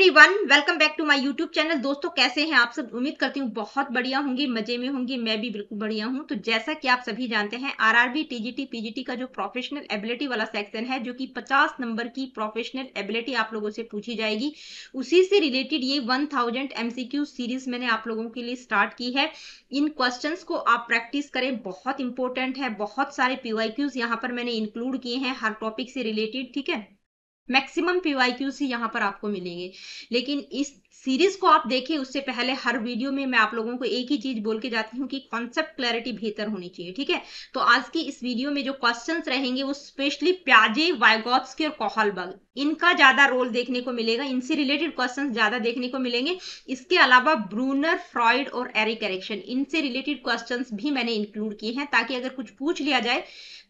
Everyone, welcome back to my YouTube channel. दोस्तों, कैसे हैं आप सब? उम्मीद करती हूँ बहुत बढ़िया होंगी, मजे में होंगी। मैं भी बिल्कुल बढ़िया हूँ। तो जैसा कि आप सभी जानते हैं, आरआरबी, टीजीटी, पीजीटी का जो प्रोफेशनल एबिलिटी वाला सेक्शन है, जो कि 50 नंबर की प्रोफेशनल एबिलिटी आप लोगों से पूछी जाएगी, उसी से रिलेटेड ये 1000 एमसीक्यू सीरीज मैंने आप लोगों के लिए स्टार्ट की है। इन क्वेश्चंस को आप प्रैक्टिस करें, बहुत इंपॉर्टेंट है। बहुत सारे पीवाईक्यूज यहाँ पर मैंने इंक्लूड किए हैं हर टॉपिक से रिलेटेड, ठीक है। मैक्सिमम पीवाईक्यूज ही यहाँ पर आपको मिलेंगे। लेकिन इस सीरीज को आप देखिए, उससे पहले हर वीडियो में मैं आप लोगों को एक ही चीज बोल के जाती हूँ कि कॉन्सेप्ट क्लैरिटी बेहतर होनी चाहिए, ठीक है। तो आज की इस वीडियो में जो क्वेश्चंस रहेंगे वो स्पेशली प्याजे, वाइगॉत्स्की और कोहलबर्ग, इनका ज्यादा रोल देखने को मिलेगा। इनसे रिलेटेड क्वेश्चंस ज्यादा देखने को मिलेंगे। इसके अलावा ब्रूनर, फ्रॉइड और एरिक एरिक्सन, इनसे रिलेटेड क्वेश्चंस भी मैंने इंक्लूड किए हैं, ताकि अगर कुछ पूछ लिया जाए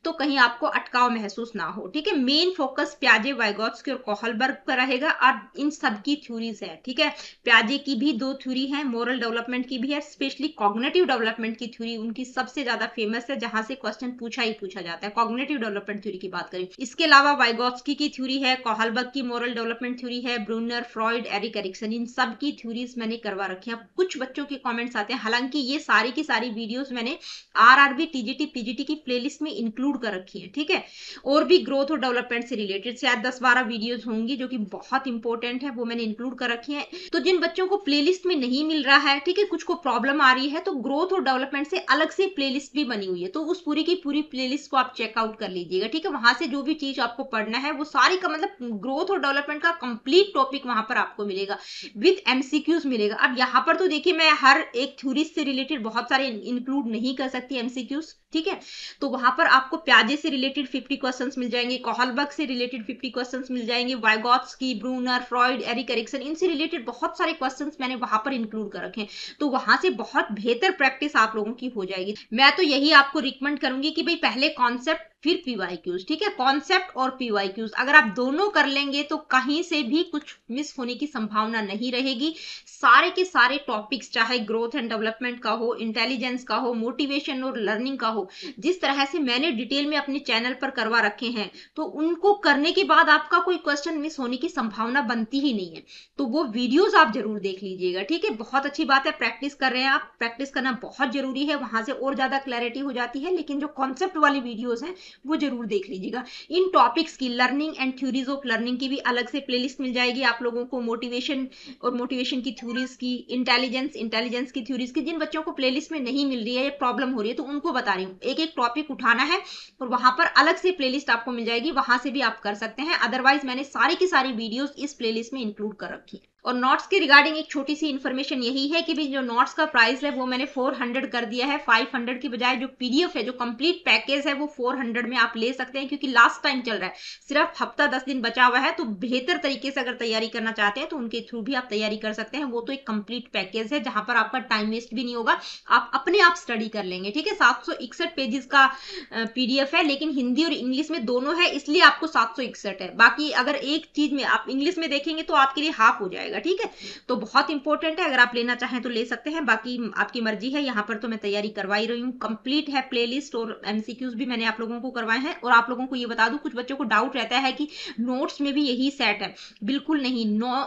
तो कहीं आपको अटकाव महसूस ना हो, ठीक है। मेन फोकस प्याजे, वाइगॉत्स्की और कोहलबर्ग पर रहेगा और इन सब की थ्योरीज है, ठीक है। प्याजे की भी 2 थ्योरी है, मोरल डेवलपमेंट की भी है, स्पेशली कॉग्निटिव डेवलपमेंट की थ्योरी उनकी सबसे ज्यादा फेमस है, जहां से क्वेश्चन पूछा ही पूछा जाता है। कॉग्निटिव डेवलपमेंट थ्योरी की बात करें, इसके अलावा वाइगॉत्स्की की थ्योरी है, कोहलबर्ग की मोरल डेवलपमेंट थ्योरी है, ब्रूनर, फ्रॉइड, एरिक एरिक्सन, इन सब की थ्योरीज मैंने करवा रखी है। कुछ बच्चों के कॉमेंट्स आते हैं, हालांकि ये सारी की सारी वीडियोज मैंने आरआरबी, टीजीटी, पीजीटी की प्लेलिस्ट में इंक्लूड कर रखी है, ठीक है। और भी ग्रोथ और डेवलपमेंट से रिलेटेड शायद 10-12 वीडियोस होंगी जो कि बहुत इंपॉर्टेंट है, वो मैंने इंक्लूड कर रखी है। तो जिन बच्चों को प्लेलिस्ट में नहीं मिल रहा है, ठीक है, कुछ को प्रॉब्लम आ रही है, तो ग्रोथ और डेवलपमेंट से अलग से प्लेलिस्ट भी बनी हुई है, तो उस पूरी की पूरी प्लेलिस्ट को आप चेकआउट कर लीजिएगा, ठीक है। वहां से जो भी चीज आपको पढ़ना है वो सारी का मतलब ग्रोथ और डेवलपमेंट का कंप्लीट टॉपिक वहां पर आपको मिलेगा, विद एमसीक्यूज मिलेगा। अब यहाँ पर तो देखिए, मैं हर एक थ्योरी से रिलेटेड बहुत सारे इंक्लूड नहीं कर सकती एमसीक्यूज, ठीक है। तो वहां पर आपको प्याजे से रिलेटेड 50 क्वेश्चंस मिल जाएंगे, कोहलबर्ग से रिलेटेड 50 क्वेश्चंस मिल जाएंगे, वाइगॉत्स्की, ब्रूनर, फ्रॉइड, एरिक एरिक्सन, इनसे रिलेटेड बहुत सारे क्वेश्चंस मैंने वहां पर इंक्लूड कर रखे हैं। तो वहां से बहुत बेहतर प्रैक्टिस आप लोगों की हो जाएगी। मैं तो यही आपको रिकमेंड करूंगी कि भाई पहले कॉन्सेप्ट फिर पीवाईक्यूज, ठीक है। कॉन्सेप्ट और पीवाईक्यूज अगर आप दोनों कर लेंगे तो कहीं से भी कुछ मिस होने की संभावना नहीं रहेगी। सारे के सारे टॉपिक्स, चाहे ग्रोथ एंड डेवलपमेंट का हो, इंटेलिजेंस का हो, मोटिवेशन और लर्निंग का हो, जिस तरह से मैंने डिटेल में अपने चैनल पर करवा रखे हैं, तो उनको करने के बाद आपका कोई क्वेश्चन मिस होने की संभावना बनती ही नहीं है। तो वो वीडियोस आप जरूर देख लीजिएगा, ठीक है। बहुत अच्छी बात है, प्रैक्टिस कर रहे हैं आप, प्रैक्टिस करना बहुत जरूरी है, वहां से और ज्यादा क्लैरिटी हो जाती है। लेकिन जो कॉन्सेप्ट वाली वीडियोस हैं वो जरूर देख लीजिएगा। इन टॉपिक्स की, learning and theories of learning की भी अलग से प्लेलिस्ट मिल जाएगी आप लोगों को, मोटिवेशन और मोटिवेशन की थ्योरीज की, इंटेलिजेंस की थ्योरीज की। जिन बच्चों को प्लेलिस्ट में नहीं मिल रही है, प्रॉब्लम हो रही है, तो उनको बता रही हूँ, एक एक टॉपिक उठाना है और वहां पर अलग से प्लेलिस्ट आपको मिल जाएगी, वहां से भी आप कर सकते हैं। अदरवाइज मैंने सारी की सारी वीडियोस इस प्लेलिस्ट में इंक्लूड कर रखी है। और नोट्स के रिगार्डिंग एक छोटी सी इन्फॉर्मेशन यही है कि भी जो नोट्स का प्राइस है वो मैंने 400 कर दिया है, 500 की बजाय। जो पीडीएफ है, जो कंप्लीट पैकेज है, वो 400 में आप ले सकते हैं, क्योंकि लास्ट टाइम चल रहा है, सिर्फ हफ्ता 10 दिन बचा हुआ है। तो बेहतर तरीके से अगर तैयारी करना चाहते हैं तो उनके थ्रू भी आप तैयारी कर सकते हैं। वो तो एक कंप्लीट पैकेज है जहां पर आपका टाइम वेस्ट भी नहीं होगा, आप अपने आप स्टडी कर लेंगे, ठीक है। 761 पेजेस का पीडीएफ है, लेकिन हिंदी और इंग्लिश में दोनों है, इसलिए आपको 761 है। बाकी अगर एक चीज में आप इंग्लिश में देखेंगे तो आपके लिए हाफ हो जाएगा, ठीक है। तो बहुत इंपॉर्टेंट है, अगर आप लेना चाहें तो ले सकते हैं, बाकी आपकी मर्जी है। यहाँ पर तो मैं तैयारी करवाई रही हूँ, कंप्लीट है प्लेलिस्ट, और एमसीक्यूज भी मैंने आप लोगों को करवाए हैं। और आप लोगों को ये बता दूं, कुछ बच्चों को डाउट रहता है कि नोट्स में भी यही सेट है। बिल्कुल नहीं,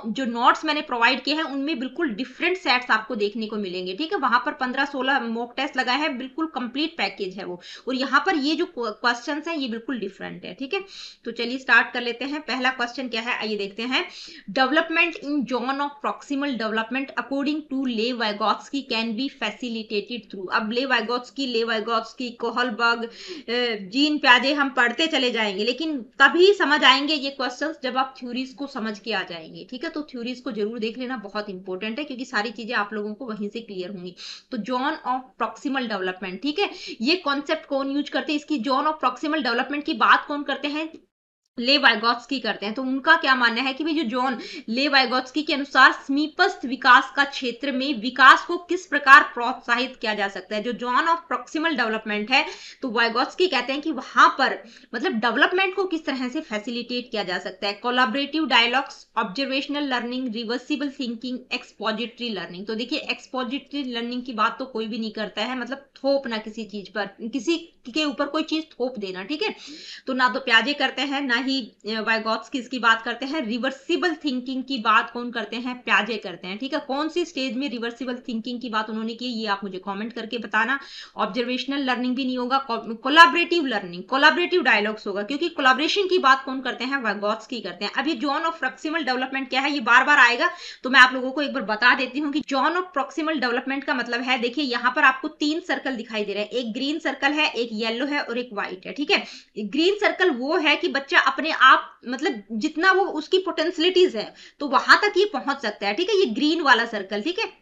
जो नोट्स मैंने प्रोवाइड किए हैं उनमें बिल्कुल डिफरेंट सेट्स आपको देखने को मिलेंगे, ठीक है। वहां पर 15-16 मॉक टेस्ट लगाए हैं, बिल्कुल कंप्लीट पैकेज है वो। और यहाँ पर ये जो क्वेश्चन है ये बिल्कुल डिफरेंट है, ठीक है। तो चलिए स्टार्ट कर लेते हैं। पहला क्वेश्चन क्या है, आइए देखते हैं। Development in zone of proximal development according to Lev Vygotsky can be facilitated through. अब ले वाइगॉत्स्की, कोहलबर्ग, जीन प्याजे हम पढ़ते चले जाएंगे, लेकिन तभी समझ आएंगे ये क्वेश्चंस जब आप थ्योरीज को समझ के आ जाएंगे, ठीक है। तो थ्योरीज को जरूर देख लेना, बहुत इंपॉर्टेंट है, क्योंकि सारी चीजें आप लोगों को वहीं से क्लियर होंगी। तो जोन ऑफ प्रॉक्सिमल डेवलपमेंट, ठीक है, ये कॉन्सेप्ट कौन यूज करते हैं, इसकी जोन ऑफ प्रॉक्सिमल डेवलपमेंट की बात कौन करते हैं, ले वाइगॉत्स्की करते हैं। तो उनका क्या मानना है कि भाई जो जॉन ले वाइगॉत्स्की के अनुसार समीपस्थ विकास का क्षेत्र में विकास को किस प्रकार प्रोत्साहित किया जा सकता है। जो जॉन ऑफ प्रॉक्सिमल डेवलपमेंट है, तो वाइगॉत्स्की कहते हैं कि वहां पर मतलब डेवलपमेंट को किस तरह से फैसिलिटेट किया जा सकता है। Collaborative dialogues, observational learning, reversible thinking, expository learning. तो देखिए, एक्सपोजिटरी लर्निंग की बात तो कोई भी नहीं करता है, मतलब थोपना किसी चीज पर, किसी के ऊपर कोई चीज थोप देना, ठीक है। तो ना तो प्याजे करते हैं, ना ही वाइगॉत्स्की इसकी बात करते हैं। रिवर्सिबल थिंकिंग की बात कौन करते हैं? प्याजे करते हैं, ठीक है। कौन सी स्टेज में रिवर्सिबल थिंकिंग की बात उन्होंने की, ये आप मुझे कमेंट करके बताना। ऑब्जर्वेशनल लर्निंग भी नहीं होगा, कोलाबरेटिव लर्निंग, कोलाबरेटिव डायलॉग्स होगा, क्योंकि कोलाबरेशन की बात कौन करते हैं? वाइगॉत्स्की करते हैं। अब ये जोन ऑफ प्रॉक्सिमल डेवलपमेंट क्या है, ये बार बार आएगा, तो मैं आप लोगों को एक बार बता देती हूँ कि जोन ऑफ प्रॉक्सिमल डेवलपमेंट का मतलब है, देखिए यहाँ पर आपको 3 सर्कल दिखाई दे रहे हैं, एक ग्रीन सर्कल है, एक येलो है और एक व्हाइट है, ठीक है। ग्रीन सर्कल वो है कि बच्चा अपने आप मतलब जितना वो उसकी पोटेंशियलिटीज है तो वहां तक ये पहुंच सकता है, ठीक है, ये ग्रीन वाला सर्कल, ठीक है।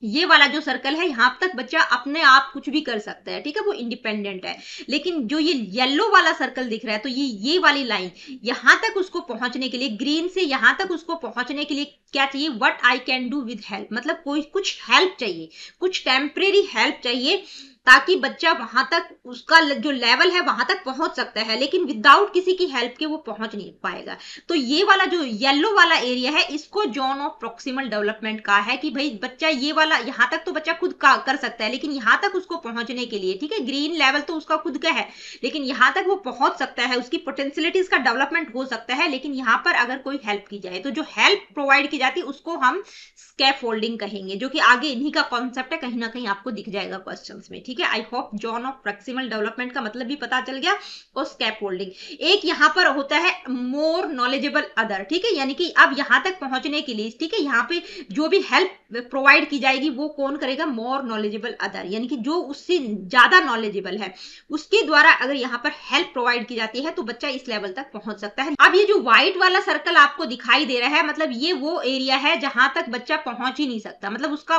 ये वाला जो सर्कल है यहां तक बच्चा अपने आप कुछ भी कर सकता है, ठीक है, वो इंडिपेंडेंट है। लेकिन जो ये येलो वाला सर्कल दिख रहा है, तो ये वाली लाइन यहां तक उसको पहुंचने के लिए, ग्रीन से यहां तक उसको पहुंचने के लिए क्या चाहिए? What I can do with help, मतलब कोई कुछ हेल्प चाहिए, कुछ टेम्परेरी हेल्प चाहिए, ताकि बच्चा वहां तक उसका जो लेवल है वहां तक पहुंच सकता है, लेकिन विदाउट किसी की हेल्प के वो पहुंच नहीं पाएगा। तो ये वाला जो येलो वाला एरिया है, इसको जोन ऑफ प्रॉक्सिमल डेवलपमेंट का है कि भाई बच्चा ये वाला यहां तक तो बच्चा खुद का कर सकता है, लेकिन यहां तक उसको पहुंचने के लिए, ठीक है, ग्रीन लेवल तो उसका खुद का है, लेकिन यहां तक वो पहुंच सकता है, उसकी पोटेंशियलिटीज का डेवलपमेंट हो सकता है, लेकिन यहां पर अगर कोई हेल्प की जाए, तो जो हेल्प प्रोवाइड की जाती है उसको हम स्कैफोल्डिंग कहेंगे, जो कि आगे इन्हीं का कॉन्सेप्ट है, कहीं ना कहीं आपको दिख जाएगा क्वेश्चंस में, ठीक है। I hope zone of proximal development का मतलब भी पता चल गया। और स्कैफोल्डिंग एक यहाँ पर होता है मोर नॉलेजेबल अदर, ठीक है, यानी कि अब यहाँ तक पहुंचने के लिए, ठीक है, यहाँ पे जो भी हेल्प प्रोवाइड की जाएगी वो कौन करेगा? मोर नॉलेजेबल अदर, यानी कि जो उससे ज्यादा नॉलेजेबल है उसके द्वारा अगर यहाँ पर हेल्प प्रोवाइड की जाती है तो बच्चा इस लेवल तक पहुंच सकता है। अब ये जो व्हाइट वाला सर्कल आपको दिखाई दे रहा है, मतलब ये वो एरिया है जहां तक बच्चा पहुंच ही नहीं सकता, मतलब उसका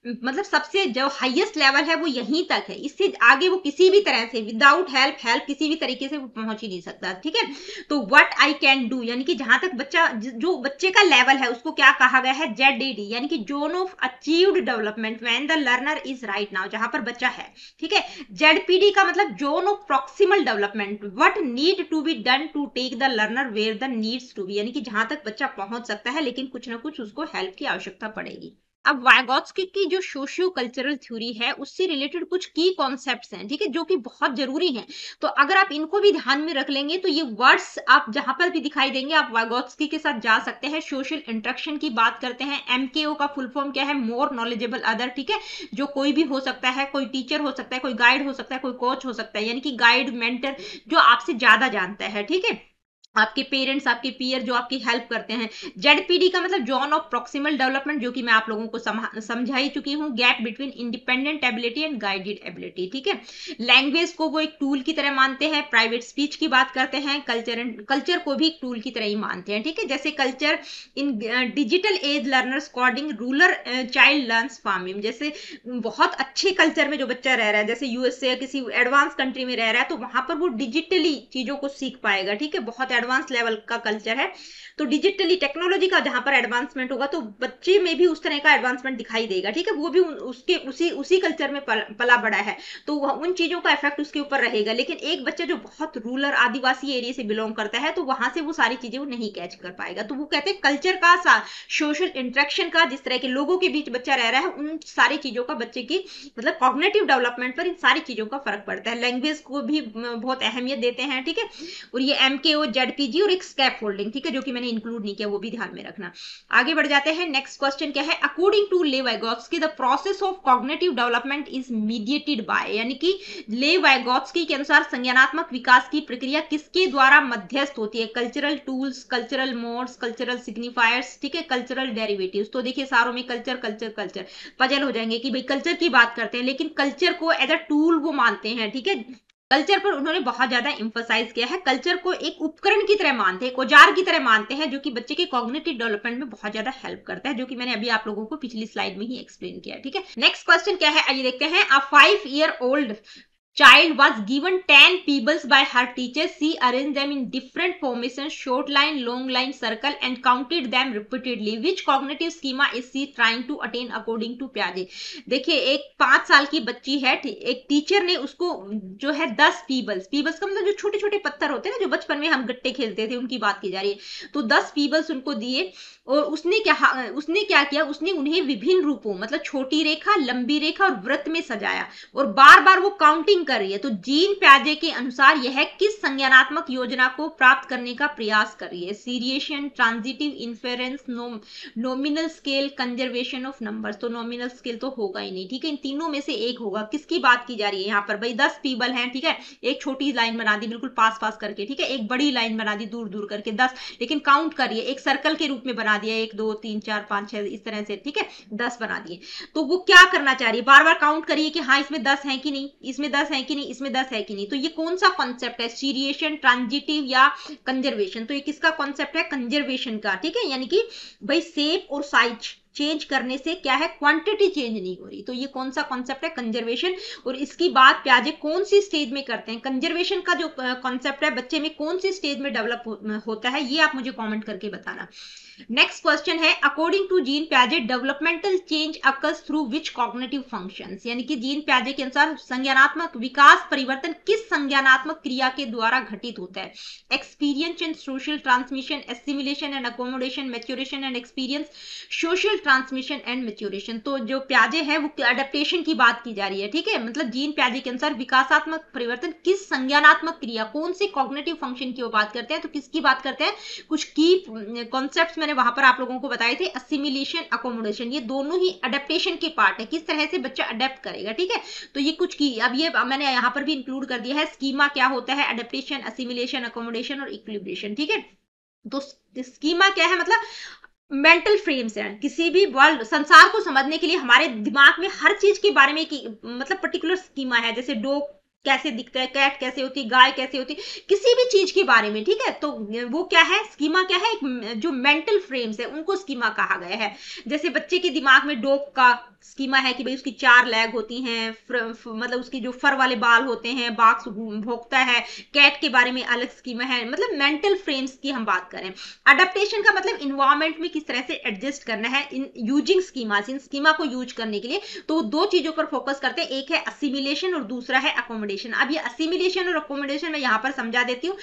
मतलब सबसे जो हाईएस्ट लेवल है वो यहीं तक है, इससे आगे वो किसी भी तरह से विदाउट हेल्प किसी भी तरीके से वो पहुंच ही नहीं सकता, ठीक है। तो व्हाट आई कैन डू, यानी कि जहां तक बच्चा जो बच्चे का लेवल है उसको क्या कहा गया है? ZAD, यानी कि zone of achieved development when the learner is right now, जहां पर बच्चा है, ठीक है। ZPD का मतलब zone of proximal development, what need to be done to take the learner where the needs to be, यानी कि जहां तक बच्चा पहुंच सकता है लेकिन कुछ ना कुछ उसको हेल्प की आवश्यकता पड़ेगी। अब वाइगॉत्स्की की जो सोशियो कल्चरल थ्योरी है उससे रिलेटेड कुछ की कॉन्सेप्ट्स हैं, ठीक है, जो कि बहुत जरूरी हैं। तो अगर आप इनको भी ध्यान में रख लेंगे तो ये वर्ड्स आप जहां पर भी दिखाई देंगे आप वाइगॉत्स्की के साथ जा सकते हैं। सोशल इंटरेक्शन की बात करते हैं, MKO का फुल फॉर्म क्या है? मोर नॉलेजेबल अदर, ठीक है, जो कोई भी हो सकता है, कोई टीचर हो सकता है, कोई गाइड हो सकता है, कोई कोच हो सकता है, यानी कि गाइड मेंटर जो आपसे ज्यादा जानता है, ठीक है, आपके पेरेंट्स, आपके पीयर जो आपकी हेल्प करते हैं। ZPD का मतलब जोन ऑफ प्रॉक्सिमल डेवलपमेंट, जो कि मैं आप लोगों को समझा ही चुकी हूँ, gap between independent ability and guided ability, ठीक है। लैंग्वेज को वो एक टूल की तरह मानते हैं, प्राइवेट स्पीच की बात करते हैं, कल्चर को भी एक टूल की तरह ही मानते हैं, ठीक है। जैसे culture in digital age learners coding rural child learns farming, जैसे बहुत अच्छे कल्चर में जो बच्चा रह रहा है, जैसे USA या किसी एडवांस कंट्री में रह रहा है, तो वहां पर वो डिजिटली चीजों को सीख पाएगा, ठीक है, बहुत एडवांस लेवल का कल्चर है। तो डिजिटली टेक्नोलॉजी का जहां पर एडवांसमेंट होगा तो बच्चे में भी उस तरह का एडवांसमेंट दिखाई देगा, ठीक है, वो भी उसके उसी कल्चर में पला बड़ा है, तो उन चीजों का इफेक्ट उसके ऊपर रहेगा। लेकिन एक बच्चा जो बहुत रूरल आदिवासी एरिया से बिलोंग करता है तो वहां से वो सारी चीजें वो नहीं कैच कर पाएगा। तो वो कहते हैं कल्चर का, सोशल इंटरेक्शन का, जिस तरह के लोगों के बीच बच्चा रह रहा है, उन सारी चीजों का बच्चे की मतलब कॉग्निटिव डेवलपमेंट पर इन सारी चीजों का फर्क पड़ता है। लैंग्वेज को भी बहुत अहमियत देते हैं, ठीक है। और ये MKO, ZPG और एक स्कैफोल्डिंग, ठीक है, जो कि मैंने इंक्लूड नहीं किया, वो भी ध्यान में रखना। आगे बढ़ जाते हैं। नेक्स्ट क्वेश्चन क्या है? According to Lev Vygotsky the process of cognitive development is mediated by, यानी कि ले वाइगॉत्स्की के अनुसार संज्ञानात्मक विकास की प्रक्रिया किसके द्वारा मध्यस्थ होती है? Cultural tools, cultural modes, cultural signifiers, ठीक है, कल्चरल डेरिवेटिव्स। तो देखिए सारों में कल्चर कल्चर कल्चर पजल हो जाएंगे कि भाई कल्चर की बात करते हैं लेकिन कल्चर को एज अ टूल वो मानते हैं, ठीक है। कल्चर पर उन्होंने बहुत ज्यादा इंफोसाइज किया है, कल्चर को एक उपकरण की तरह मानते हैं, एक औजार की तरह मानते हैं, जो कि बच्चे के कॉग्निटिव डेवलपमेंट में बहुत ज्यादा हेल्प करता है, जो कि मैंने अभी आप लोगों को पिछली स्लाइड में ही एक्सप्लेन किया, ठीक है। नेक्स्ट क्वेश्चन क्या है आइए देखते हैं। अ 5-year-old child was given 10 pebbles by her teacher. She arranged them in different formations, short line, long line, circle, and counted them repeatedly. Which cognitive schema is she trying to attain according to Piaget? देखिए एक 5 साल की बच्ची है, एक teacher ने उसको जो है 10 पीबल्स का मतलब जो छोटे छोटे पत्थर होते हैं ना, जो बचपन में हम गट्टे खेलते थे, उनकी बात की जा रही है, तो 10 पीबल्स उनको दिए और उसने क्या किया, उसने उन्हें विभिन्न रूपों मतलब छोटी रेखा, लंबी रेखा और वृत्त में सजाया और बार बार वो काउंटिंग कर रही है। तो जीन प्याजे के अनुसार यह किस संज्ञानात्मक योजना को प्राप्त करने का प्रयास कर रही है? Seriation, transitive inference, nominal scale, conservation of numbers. तो नॉमिनल स्केल तो होगा ही नहीं, ठीक है, इन तीनों में से एक होगा। किसकी बात की जा रही है यहाँ पर? भाई 10 पीपल हैं, ठीक है, एक छोटी लाइन बना दी बिल्कुल पास पास करके, ठीक है, एक बड़ी लाइन बना दी दूर दूर करके 10, लेकिन काउंट करिए एक सर्कल के रूप में बना दिया, 1 2 3 4 5 6 इस तरह से, ठीक है, 10 बना दिए। तो वो क्या करना चाह रही है? बार बार काउंट करिए कि हाँ इसमें 10 है कि नहीं, इसमें 10 है कि नहीं, इसमें 10 है कि नहीं। तो ये कौन सा कॉन्सेप्ट है? सीरिएशन, ट्रांजिटिव या कंजर्वेशन? तो ये किसका कॉन्सेप्ट है? कंजर्वेशन का, ठीक है, यानी कि भाई शेप और साइज चेंज करने से क्या है, क्वांटिटी चेंज नहीं हो रही। तो ये कौन सा कॉन्सेप्ट है? कंजर्वेशन। और इसकी बात प्याजे कौन सी स्टेज में करते हैं? कंजर्वेशन का जो कॉन्सेप्ट है बच्चे में कौन सी स्टेज में डेवलप होता है, ये आप मुझे कमेंट करके बताना। नेक्स्ट क्वेश्चन है, अकॉर्डिंग टू जीन प्याजे developmental change occurs through which cognitive functions? यानी कि जीन प्याजे के अनुसार संज्ञानात्मक विकास परिवर्तन किस संज्ञानात्मक क्रिया के द्वारा घटित होता है? Experience and social transmission, assimilation and accommodation, maturation and experience, social transmission and maturation. तो जो प्याजे है वो अडेप्टेशन की बात की जा रही है, ठीक है, मतलब जीन प्याजे के अनुसार विकासात्मक परिवर्तन किस संज्ञानात्मक क्रिया, कौन से कॉग्निटिव फंक्शन की वो बात करते हैं? तो किसकी बात करते हैं? कुछ की कॉन्सेप्ट्स मैंने वहां पर आप लोगों को बताए थे, असिमिलेशन, अकोमोडेशन, ये दोनों ही अडेप्टेशन के पार्ट है, किस तरह से बच्चा अडेप्ट करेगा, ठीक है। तो ये कुछ की, अब ये मैंने यहाँ पर भी इंक्लूड कर दिया है, स्कीमा क्या होता है, अडेप्टेशन, असिमिलेशन, अकोमोडेशन और इक्विलिब्रेशन, ठीक है। तो स्कीमा क्या है? मतलब मेंटल फ्रेम्स हैं, किसी भी वर्ल्ड संसार को समझने के लिए हमारे दिमाग में हर चीज के बारे में मतलब पर्टिकुलर स्कीमा है, जैसे डॉग कैसे दिखता है, कैट कैसे होती है, गाय कैसे होती है, किसी भी चीज के बारे में, ठीक है। तो वो क्या है, स्कीमा क्या है, एक जो मेंटल फ्रेम्स है उनको स्कीमा कहा गया है। जैसे बच्चे के दिमाग में डॉग का स्कीमा है कि भाई उसकी 4 लेग होती हैं, मतलब उसकी जो फर वाले बाल होते हैं, बाघ भोंकता है। कैट के बारे में अलग स्कीमा है, मतलब मेंटल फ्रेम्स की हम बात करें। अडेप्टेशन का मतलब इन्वायरमेंट में किस तरह से एडजस्ट करना है, in using schemas, in schema को यूज करने के लिए। तो दो चीजों पर फोकस करते हैं, एक है असिमिलेशन और दूसरा है अकोमोडेशन। अब ये असिमिलेशन और अकोमोडेशन मैं यहाँ पर समझा देती हूँ,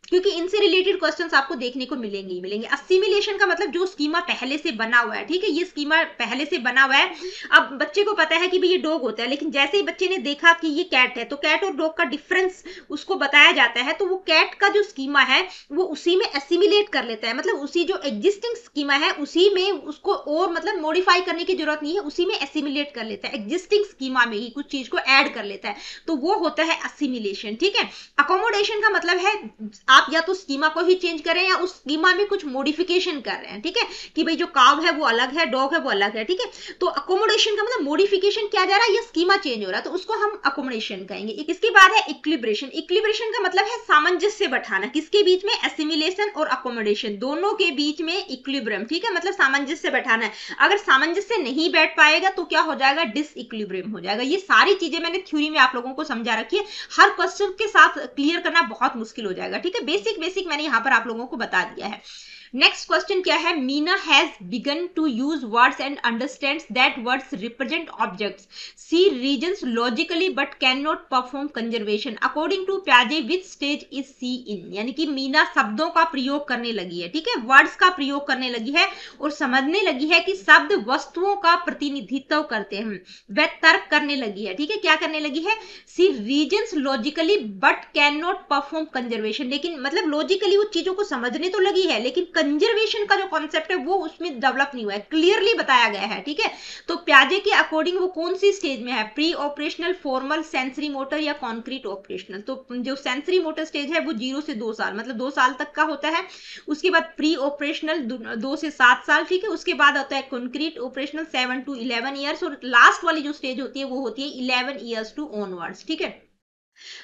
क्योंकि इनसे रिलेटेड क्वेश्चंस आपको देखने को मिलेंगे ही मिलेंगे। असिमिलेशन का मतलब जो स्कीमा पहले से बना हुआ है, ठीक है, ये स्कीमा पहले से बना हुआ है। अब बच्चे को पता है कि भाई ये डॉग होता है, लेकिन जैसे ही बच्चे ने देखा कि ये कैट है, तो कैट और डॉग का डिफरेंस उसको बताया जाता है, तो वो कैट का जो स्कीमा है वो उसी में एसिमिलेट कर लेता है, मतलब उसी जो एग्जिस्टिंग स्कीमा है उसी में उसको और मतलब मॉडिफाई करने की जरूरत नहीं है, उसी में एसिमिलेट कर लेता है, एग्जिस्टिंग स्कीमा में ही कुछ चीज को ऐड कर लेता है, तो वो होता है असिमिलेशन, ठीक है। अकोमोडेशन का मतलब है आप या तो स्कीमा को ही चेंज करें या उस स्कीमा में कुछ मॉडिफिकेशन कर रहे हैं, ठीक है, कि भाई जो काव है वो अलग है, डॉग है वो अलग है, ठीक है। तो अकोमोडेशन का मतलब मॉडिफिकेशन किया जा रहा है या स्कीमा चेंज हो रहा है, तो उसको हम अकोमोडेशन कहेंगे। इसके बाद है इक्विलिब्रेशन। इक्विलिब्रेशन का मतलब है सामंजस्य बैठाना, किसके बीच में, एसिमिलेशन और अकोमोडेशन दोनों के बीच में इक्विलिब्रियम, ठीक है, मतलब सामंजस्य बैठाना है। अगर सामंजस्य नहीं बैठ पाएगा तो क्या हो जाएगा, डिसइक्विलिब्रियम हो जाएगा। ये सारी चीजें मैंने थ्योरी में आप लोगों को समझा रखी है, हर क्वेश्चन के साथ क्लियर करना बहुत मुश्किल हो जाएगा, ठीक है। बेसिक मैंने यहाँ पर आप लोगों को बता दिया है। नेक्स्ट क्वेश्चन क्या है, Meena has begun to use words and understands that words represent objects, she reasons logically but can not perform conservation, according to प्याजे which stage is she in. यानी कि मीना शब्दों का प्रयोग करने लगी है, ठीक है, वर्ड्स का प्रयोग करने लगी है और समझने लगी है कि शब्द वस्तुओं का प्रतिनिधित्व करते हैं। वह तर्क करने लगी है, ठीक है, क्या करने लगी है, she reasons logically but can not perform conservation, लेकिन मतलब लॉजिकली वो चीजों को समझने तो लगी है, लेकिन कंजर्वेशन का जो कॉन्सेप्ट है वो उसमें डेवलप नहीं हुआ है, क्लियरली बताया गया है, ठीक है। तो प्याजे के अकॉर्डिंग वो कौन सी स्टेज में है, pre operational, formal, sensory motor या कॉन्क्रीट ऑपरेशनल। तो जो सेंसरी मोटर स्टेज है वो 0 से 2 साल मतलब 2 साल तक का होता है। उसके बाद प्री ऑपरेशनल 2 से 7 साल, ठीक है। उसके बाद होता है कॉन्क्रीट ऑपरेशनल 7 to 11 ईयर्स, और लास्ट वाली जो स्टेज होती है वो होती है 11 ईयर्स टू ऑनवर्ड्स, ठीक है।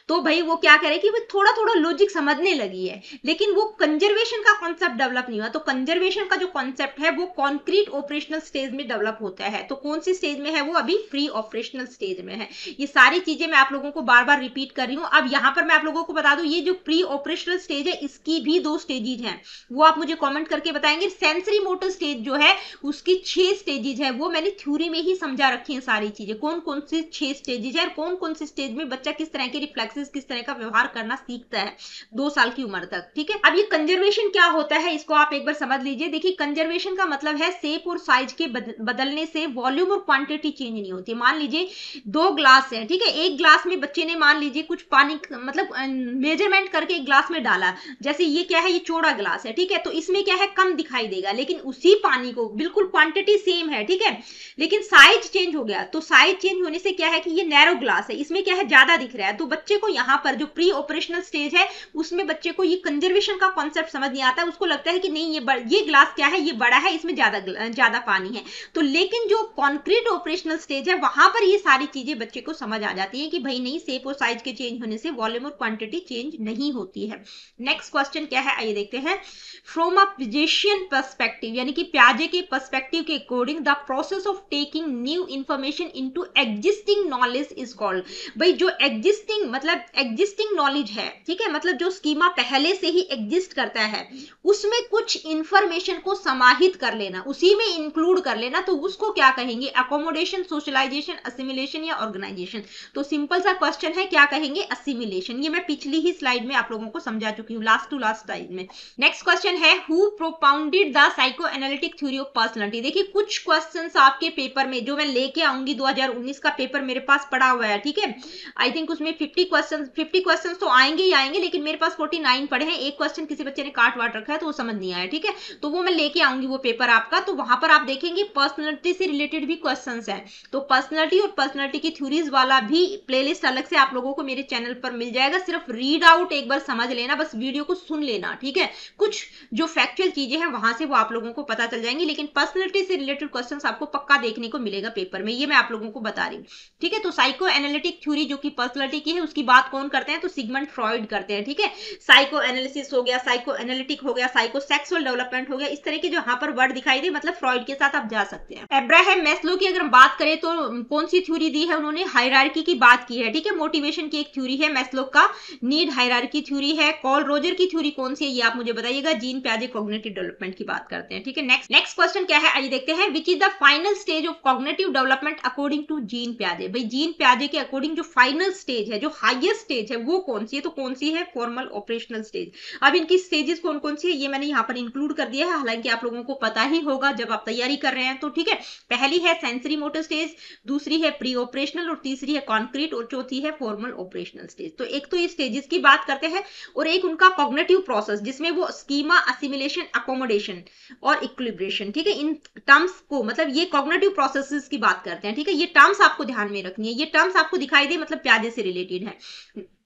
तो भाई वो क्या करे कि वो थोड़ा थोड़ा लॉजिक समझने लगी है, लेकिन वो कंजर्वेशन का कॉन्सेप्ट डेवलप नहीं हुआ। तो कंजर्वेशन का जो कॉन्सेप्ट है वो कॉन्क्रीट ऑपरेशनल स्टेज में डेवलप होता है। तो कौन सी स्टेज में है वो, अभी प्री ऑपरेशनल स्टेज में है। ये सारी चीजें मैं आप लोगों को बार बार रिपीट कर रही हूँ। अब यहाँ पर मैं आप लोगों को बता दूं, ये जो प्री ऑपरेशनल स्टेज है इसकी भी 2 स्टेजेज हैं, वो आप मुझे कॉमेंट करके बताएंगे। सेंसरी मोटर स्टेज जो है उसकी 6 स्टेजेज है, वो मैंने थ्योरी में ही समझा रखी है सारी चीजें, कौन कौन सी 6 स्टेजेज है और कौन कौन सी स्टेज में बच्चा किस तरह के रिफ्लेक्सेस, किस तरह का व्यवहार करना सीखता है 2 साल की उम्र तक। ठीक है, अब ये कंजर्वेशन क्या होता है इसको आप एक बार समझ लीजिए। देखिए कंजर्वेशन का मतलब है शेप और साइज के बदलने से वॉल्यूम और क्वांटिटी चेंज नहीं होती। मान लीजिए 2 ग्लास है, ठीक है, एक ग्लास में बच्चे ने मान लीजिए कुछ पानी मतलब मेजरमेंट करके एक ग्लास में डाला, जैसे ये क्या है, ये चौड़ा ग्लास है, ठीक है, तो इसमें क्या है, कम दिखाई देगा, लेकिन उसी पानी को बिल्कुल क्वांटिटी सेम है, ठीक है, लेकिन साइज चेंज हो गया। तो साइज चेंज होने से क्या है कि ये नैरो ग्लास है, इसमें क्या है, ज्यादा दिख रहा है। तो बच्चे को यहाँ पर जो प्री ऑपरेशनल स्टेज है उसमें बच्चे को ये कंजर्वेशन का कॉन्सेप्ट समझ नहीं आता है। उसको लगता है कि नहीं ये ग्लास क्या है, ये बड़ा है, इसमें ज्यादा पानी है। तो लेकिन जो कॉन्क्रीट ऑपरेशनल स्टेज है वहां पर ये सारी चीजें बच्चे को समझ आ जाती है कि भाई नहीं, शेप और साइज के चेंज होने से वॉल्यूम और क्वांटिटी चेंज नहीं होती है। नेक्स्ट क्वेश्चन क्या है, आइए देखते हैं। फ्रॉम अ पिजिशियन पर्सपेक्टिव, यानी कि प्याजे के पर्सपेक्टिव के according the process of taking new information into existing knowledge is called. भाई जो एग्जिस्टिंग मतलब एग्जिस्टिंग नॉलेज है, ठीक है, मतलब जो स्कीमा पहले से ही एग्जिस्ट करता है उसमें कुछ इंफॉर्मेशन को समाहित कर लेना, उसी में इंक्लूड कर लेना, तो उसको क्या कहेंगे, अकोमोडेशन, सोशलाइजेशन, असिमिलेशन या ऑर्गेनाइजेशन। तो सिंपल सा क्वेश्चन है, क्या कहेंगे, असिमिलेशन। ये मैं पिछली ही स्लाइड में आप लोगों को समझा चुकी हूँ, लास्ट टू लास्ट स्लाइड में। नेक्स्ट क्वेश्चन है, who propounded the psycho analytic theory of personality. देखिए कुछ क्वेश्चंस आपके पेपर में जो मैं लेके आऊंगी, 2019 का पेपर मेरे पास पड़ा हुआ है, ठीक है, आई थिंक उसमें 50 क्वेश्चन तो आएंगे ही आएंगे, लेकिन मेरे पास 49 पड़े हैं। एक क्वेश्चन किसी बच्चे ने काट वाट रखा है तो वो समझ नहीं आया, ठीक है, तो वो मैं लेके आऊंगी वो पेपर आपका। तो वहां पर आप देखेंगे पर्सनालिटी से रिलेटेड भी क्वेश्चंस हैं। तो पर्सनालिटी और पर्सनालिटी की थ्योरीज वाला भी प्लेलिस्ट अलग से आप लोगों को मेरे चैनल पर मिल जाएगा। सिर्फ रीड आउट एक बार समझ लेना, बस वीडियो को सुन लेना, ठीक है, कुछ जो फैक्चुअल चीजें हैं वहां से वो आप लोगों को पता चल जाएंगी, लेकिन पर्सनालिटी से रिलेटेड क्वेश्चंस आपको पक्का देखने को मिलेगा पेपर में, ये मैं आप लोगों को बता रही हूँ, ठीक है। तो साइको एनालिटिक थ्योरी जो कि पर्सनालिटी की है उसकी बात कौन करते हैं, तो सिगमंड फ्रॉइड करते हैं, ठीक है। साइको एनालिसिस हो गया, साइको एनालिटिक हो गया, साइको सेक्सुअल डेवलपमेंट हो गया, इस तरह के जो यहाँ पर वर्ड दिखाई दे मतलब फ्रॉइड के साथ आप जा सकते हैं। अब्राहम मैस्लो की अगर हम बात करें तो कौन सी थ्योरी दी है उन्होंने, हायरार्की की बात की है, ठीक है, मोटिवेशन की एक थ्योरी है मैस्लो का, नीड हायरार्की थ्योरी है। कॉल रोजर की थ्योरी कौन सी है ये आप मुझे बताइएगा, जीन प्याजे कॉग्निटिव डेवलपमेंट की बात करते हैं, ठीक है। नेक्स्ट क्वेश्चन क्या है, आइए देखते हैं। Which is the final stage of cognitive development according to Jean प्याजे। भाई जीन प्याजे के अकॉर्डिंग जो फाइनल स्टेज है, जो हाईएस्ट स्टेज है वो कौन सी है, तो कौन सी है, फॉर्मल ऑपरेशनल स्टेज। अब इनकी स्टेजेस कौन कौन सी है ये मैंने यहाँ पर इंक्लूड कर दिया है, हालांकि आप लोगों को पता ही होगा जब आप तैयारी कर रहे हैं, तो ठीक है। पहली है सेंसरी मोटर स्टेज, दूसरी है प्री ऑपरेशनल, और तीसरी है कॉन्क्रीट, और चौथी है फॉर्मल ऑपरेशनल स्टेज। तो एक तो ये स्टेजेस की बात करते हैं, और एक उनका कॉग्निटिव प्रोसेस जिसमें वो स्कीमा, असिमिलेशन, अकोमोडेशन और इक्विलिब्रेशन, ठीक है, इन टर्म्स को मतलब ये कॉग्निटिव प्रोसेसेस की बात करते हैं, ठीक है। ये टर्म्स आपको ध्यान में रखनी है, ये टर्म्स आपको दिखाई दे मतलब प्याजे से रिलेटेड है।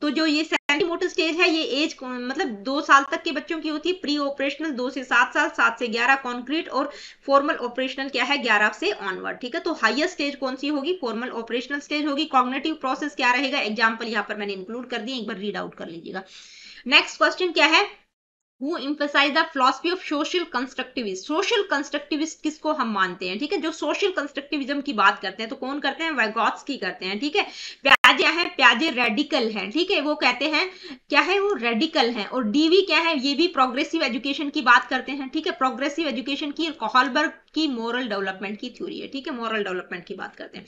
तो जो ये सेंसरी मोटर स्टेज है ये एज मतलब 2 साल तक के बच्चों की होती है, प्री ऑपरेशनल 2 से 7 साल, 7 से 11 कॉन्क्रीट, और फॉर्मल ऑपरेशनल क्या है 11 से ऑनवर्ड, ठीक है। तो हाईएस्ट स्टेज कौन सी होगी, फॉर्मल ऑपरेशनल स्टेज होगी। कॉग्निटिव प्रोसेस क्या रहेगा, एग्जांपल यहाँ पर मैंने इंक्लूड कर दिए, एक बार रीड आउट कर लीजिएगा। नेक्स्ट क्वेश्चन क्या है, Who emphasize the philosophy of social constructivism। Social constructivist किसको हम मानते हैं, ठीक है, जो सोशल कंस्ट्रक्टिविज्म की बात करते हैं तो कौन करते हैं, वाइगोत्स्की करते हैं, ठीक है। प्याजे है, प्याजे रेडिकल है, ठीक है, वो कहते हैं क्या है, वो रेडिकल है। और डीवी क्या है, ये भी प्रोग्रेसिव एजुकेशन की बात करते हैं, ठीक है, प्रोग्रेसिव एजुकेशन की, हॉलबर्ग की मोरल डेवलपमेंट की थ्योरी है, ठीक है, मोरल डेवलपमेंट की बात करते हैं।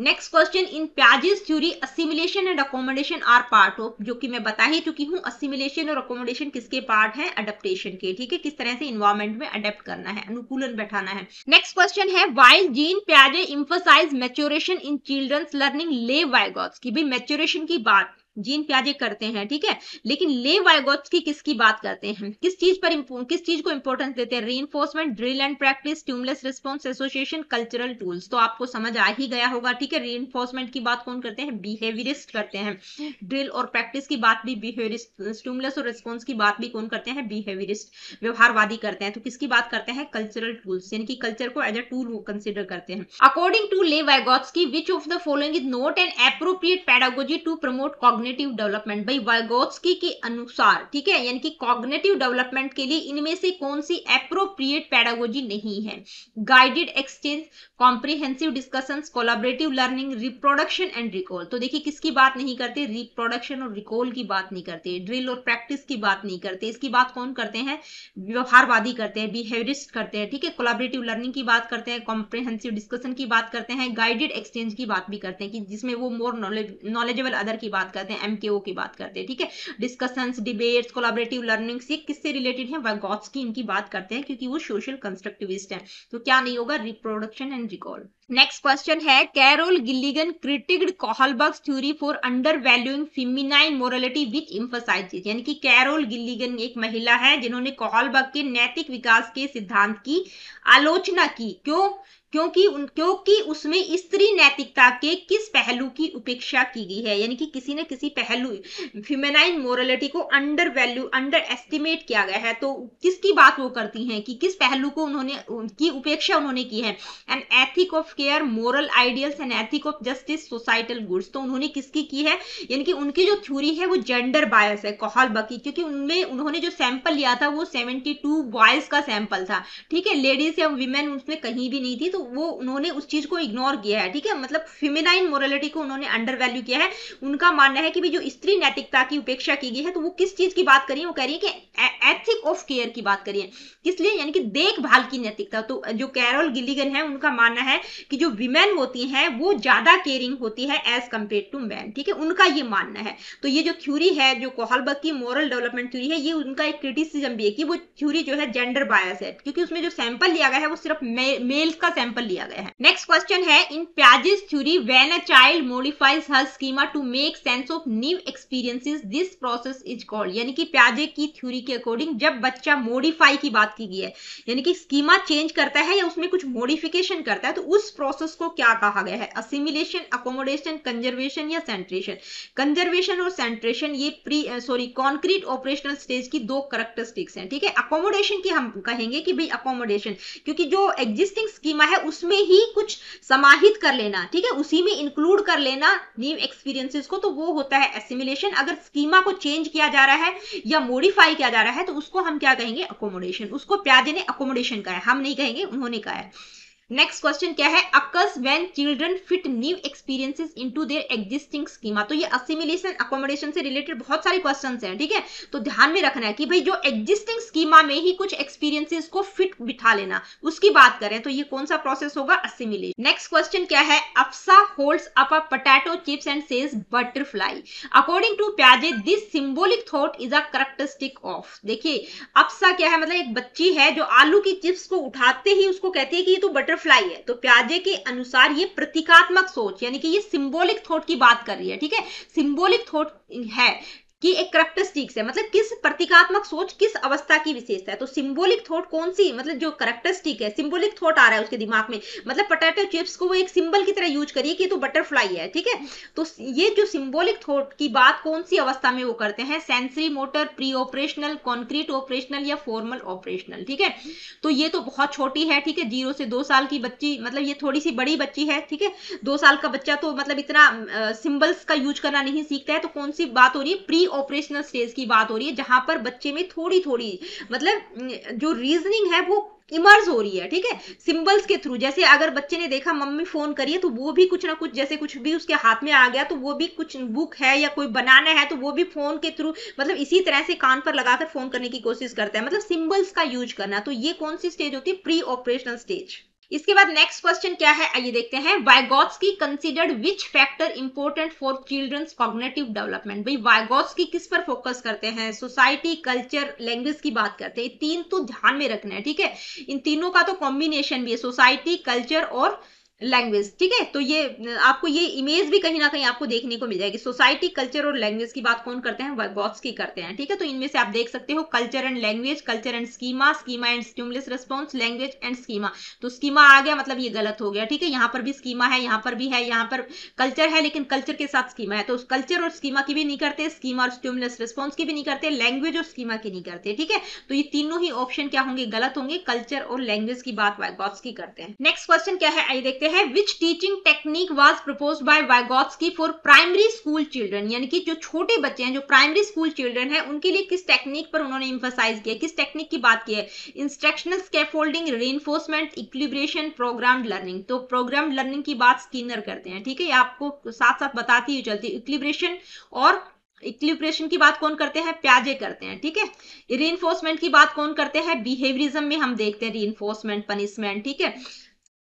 Next question, in Piaget's theory assimilation and accommodation are part of, जो कि मैं बता ही चुकी हूं, असिमिलेशन और अकोमोडेशन किसके पार्ट है, अडेप्टेशन के, ठीक है, किस तरह से इन्वायरमेंट में अडेप्ट करना है, अनुकूलन बैठाना है। नेक्स्ट क्वेश्चन है, व्हाइल जीन प्याजे एम्फसाइज मैच्योरेशन इन चिल्ड्रंस लर्निंग, लेव वाइगोत्स्की। भाई मैच्योरेशन की बात जीन प्याजे करते हैं, ठीक है, लेकिन लेव वाइगोत्स्की किसकी बात करते हैं, किस चीज को इंपॉर्टेंस देते हैं, reinforcement, drill and practice, stimulus response, association, cultural tools. तो आपको समझ आ ही गया होगा, ठीक है। रीइंफोर्समेंट की बात कौन करते हैं, बिहेवियरिस्ट करते हैं। ड्रिल और प्रैक्टिस की बात भी बिहेवियरिस्ट, स्टिमुलस और रिस्पांस की बात भी कौन करते हैं, बिहेवियरिस्ट, व्यवहारवादी करते हैं। तो किसकी बात करते हैं, कल्चरल टूल्स, यानी कि कल्चर को एज अ टूल वो कंसिडर करते हैं। According to Lev Vygotsky, which of the following is not an appropriate pedagogy to promote cognitive development. भाई वाइगोत्स्की के अनुसार, ठीक है, यानी कि कॉग्निटिव डेवलपमेंट के लिए इनमें से कौन सी एप्रोप्रिएट पेडागोजी नहीं है, guided exchange, comprehensive discussions, collaborative learning, reproduction and recall. तो देखिए किसकी बात नहीं करते, रिप्रोडक्शन और रिकॉल की बात नहीं करते, ड्रिल और प्रैक्टिस की बात नहीं करते, इसकी बात कौन करते हैं, व्यवहारवादी करते हैं, बिहेवियरिस्ट करते हैं, ठीक है, कोलैबोरेटिव लर्निंग की बात करते हैं, कॉम्प्रिहेंसिव डिस्कशन की बात करते हैं, गाइडेड एक्सचेंज की बात भी करते हैं कि जिसमें वो मोर नॉलेजेबल अदर की बात करते हैं। करते हैं, MKO की बात करते हैं, ठीक है। डिस्कशंस, डिबेट्स, कोलैबोरेटिव लर्निंग्स, ये किससे रिलेटेड है? वाइगॉट्स्की इनकी बात करते हैं, क्योंकि वो सोशल कंस्ट्रक्टिविस्ट हैं। तो क्या नहीं होगा? Reproduction and recall. Next question है, Carol Gilligan criticised Kohlberg's theory for undervaluing feminine morality which emphasises, यानी कि कैरोल गिल्लिगन एक महिला है जिन्होंने कोहलबर्ग के नैतिक विकास के सिद्धांत की आलोचना की। क्यों? क्योंकि उसमें स्त्री नैतिकता के किस पहलू की उपेक्षा की गई है, यानी कि किसी न किसी पहलू, फेमिनाइन मोरालिटी को अंडर वैल्यू, अंडर एस्टिमेट किया गया है। तो किसकी बात वो करती हैं कि किस पहलू को उन्होंने, उनकी उपेक्षा उन्होंने की है? An ethic of care, moral ideals and ethic of justice, societal goods. तो उन्होंने किसकी की है? यानी कि उनकी जो थ्योरी है वो जेंडर बायस है कोहलबर्ग की, क्योंकि उनमें उन्होंने जो सैंपल लिया था वो 72 बॉयज का सैंपल था, ठीक है। लेडीज या विमेन उसमें कहीं भी नहीं थी, तो वो उन्होंने उस चीज को इग्नोर किया है, ठीक है। मतलब फेमिनाइन मोरालिटी को उन्होंने अंडर वैल्यू किया है। उनका मानना है कि भी जो स्त्री नैतिकता की उपेक्षा की गई है, तो वो किस चीज की बात करिए? वो कह रही है कि एथिक ऑफ केयर की बात करिए। किस लिए? यानी कि देखभाल की नैतिकता। तो जो कैरोल गिल्लिगन है उनका मानना है कि जो विमेन होती हैं वो ज्यादा केयरिंग होती है एज कंपेयर टू मैन, ठीक है, उनका ये मानना है। तो ये जो थ्योरी है, जो कोहलबर्ग की मोरल डेवलपमेंट थ्योरी है, ये उनका एक क्रिटिसिज्म भी है कि वो थ्योरी जो है जेंडर बायस है, क्योंकि उसमें जो सैंपल लिया गया है वो सिर्फ मेल्स का सैंपल लिया गया है। नेक्स्ट क्वेश्चन है, in Piaget's theory when a child modifies her schema to make sense of new experiences, this process is called, यानी कि प्याजे की थ्योरी के अकॉर्डिंग जब बच्चा मॉडिफाई की बात की गई है, यानी कि स्कीमा चेंज करता है या उसमें कुछ मॉडिफिकेशन करता है, तो उस प्रोसेस को क्या कहा गया है? असिमिलेशन, अकोमोडेशन, कंजर्वेशन या सेंट्रेशन। कंजर्वेशन और सेंट्रेशन ये कॉन्क्रीट ऑपरेशनल स्टेज की दो कैरेक्टरिस्टिक्स हैं, ठीक है। अकोमोडेशन की हम कहेंगे कि भाई अकोमोडेशन, क्योंकि जो एग्जिस्टिंग स्कीमा है उसमें ही कुछ समाहित कर लेना, ठीक है, उसी में इंक्लूड कर लेना न्यू एक्सपीरियंसेस को, तो वो होता है एसिमिलेशन। अगर स्कीमा को चेंज किया जा रहा है या मॉडिफाई किया जा रहा है तो उसको हम क्या कहेंगे? अकोमोडेशन। उसको प्याजे ने अकोमोडेशन कहा है, हम नहीं कहेंगे, उन्होंने कहा है। नेक्स्ट क्वेश्चन क्या है? Occurs when children fit new experiences into their existing schema. तो ये असिमिलेशन, अकोमोडेशन से रिलेटेड बहुत सारे क्वेश्चंस हैं, ठीक है। तो ध्यान में रखना है कि भाई जो एग्जिस्टिंग स्कीमा में ही कुछ एक्सपीरियंसेस को फिट बिठा लेना, उसकी बात करें तो ये कौन सा प्रोसेस होगा? असिमिलेशन। नेक्स्ट क्वेश्चन क्या है? Afsa holds up a potato chips and says butterfly. According to प्याजे this symbolic thought is a characteristic of. देखिए अफ्सा क्या है? मतलब एक बच्ची है जो आलू की चिप्स को उठाते ही उसको कहती है कि ये तो बटरफ्लाई है। तो प्याजे के अनुसार ये प्रतीकात्मक सोच, यानी कि ये सिंबॉलिक थॉट की बात कर रही है, ठीक है। सिंबॉलिक थॉट है कि एक कैरेक्टरिस्टिक्स है, मतलब किस प्रतीकात्मक सोच किस अवस्था की विशेषता है। तो सिंबॉलिक थॉट कौन सी, मतलब जो कैरेक्टरिस्टिक है, सिंबॉलिक थॉट आ रहा है उसके दिमाग में, मतलब पोटैटो चिप्स को वो एक सिंबल की तरह यूज करिए कि तो बटरफ्लाई है, ठीक है। तो ये जो सिंबॉलिक थॉट की बात कौन सी अवस्था में वो करते हैं? Sensory motor, pre operational, concrete operational या फॉर्मल ऑपरेशनल, ठीक है। तो ये तो बहुत छोटी है, ठीक है, 0 से 2 साल की बच्ची, मतलब ये थोड़ी सी बड़ी बच्ची है, ठीक है। 2 साल का बच्चा तो मतलब इतना सिंबल्स का यूज करना नहीं सीखता है। तो कौन सी बात हो रही है? प्री ऑपरेशनल स्टेज की बात हो रही है, जहां पर बच्चे में थोड़ी थोड़ी मतलब जो रीजनिंग है वो इमर्ज हो रही है, ठीक है, सिंबल्स के थ्रू। जैसे अगर बच्चे ने देखा मम्मी फोन करिए तो वो भी कुछ ना कुछ, जैसे कुछ भी उसके हाथ में आ गया तो वो भी कुछ बुक है या कोई बनाना है तो वो भी फोन के थ्रू, मतलब इसी तरह से कान पर लगाकर फोन करने की कोशिश करता है, मतलब सिंबल्स का यूज करना। तो ये कौन सी स्टेज होती है? Pre operational stage. इसके बाद नेक्स्ट क्वेश्चन क्या है, आइए देखते हैं। Vygotsky considered which factor important for children's cognitive development. भाई वाइगॉत्स्की किस पर फोकस करते हैं? सोसाइटी, कल्चर, लैंग्वेज की बात करते हैं। तीन तो ध्यान में रखना है, ठीक है, इन तीनों का तो कॉम्बिनेशन भी है, सोसाइटी, कल्चर और लैंग्वेज, ठीक है। तो ये आपको ये इमेज भी कहीं ना कहीं आपको देखने को मिल जाएगी। सोसाइटी, कल्चर और लैंग्वेज की बात कौन करते हैं? वाइगॉत्स्की करते हैं, ठीक है। तो इनमें से आप देख सकते हो culture and language, culture and schema, schema and stimulus response, language and schema. तो स्कीमा आ गया मतलब ये गलत हो गया, ठीक है। यहाँ पर भी स्कीमा है, यहाँ पर भी है, यहाँ पर कल्चर है लेकिन कल्चर के साथ स्कीमा है, तो कल्चर और स्कीमा की भी नहीं करते, स्कीमा और स्टिमुलस रिस्पॉन्स की भी नहीं करते, लैंग्वेज और स्कीमा की नहीं करते, ठीक है। तो ये तीनों ही ऑप्शन क्या होंगे? गलत होंगे। कल्चर और लैंग्वेज की बात वाइगॉत्स्की करते हैं। नेक्स्ट क्वेश्चन क्या है, आइए देखते हैं। Which teaching technique was proposed by Vygotsky for primary school children, यानी कि जो छोटे बच्चे हैं, जो प्राइमरी स्कूल चिल्ड्रन है, उनके लिए किस टेक्निक पर उन्होंने एम्फसाइज किया, किस टेक्निक की बात की है? Instructional scaffolding, reinforcement, equilibration, programmed learning. तो प्रोग्राम्ड लर्निंग की बात स्किनर करते हैं, ठीक है, ये आपको साथ साथ बताती हुई चलती है। इक्विलिब्रेशन और इक्विलिब्रेशन की बात कौन करते हैं? प्याजे करते हैं, ठीक है। रीइंफोर्समेंट की बात कौन करते हैं? बिहेवियरिज्म में हम देखते हैं रीइंफोर्समेंट, पनिशमेंट, ठीक है।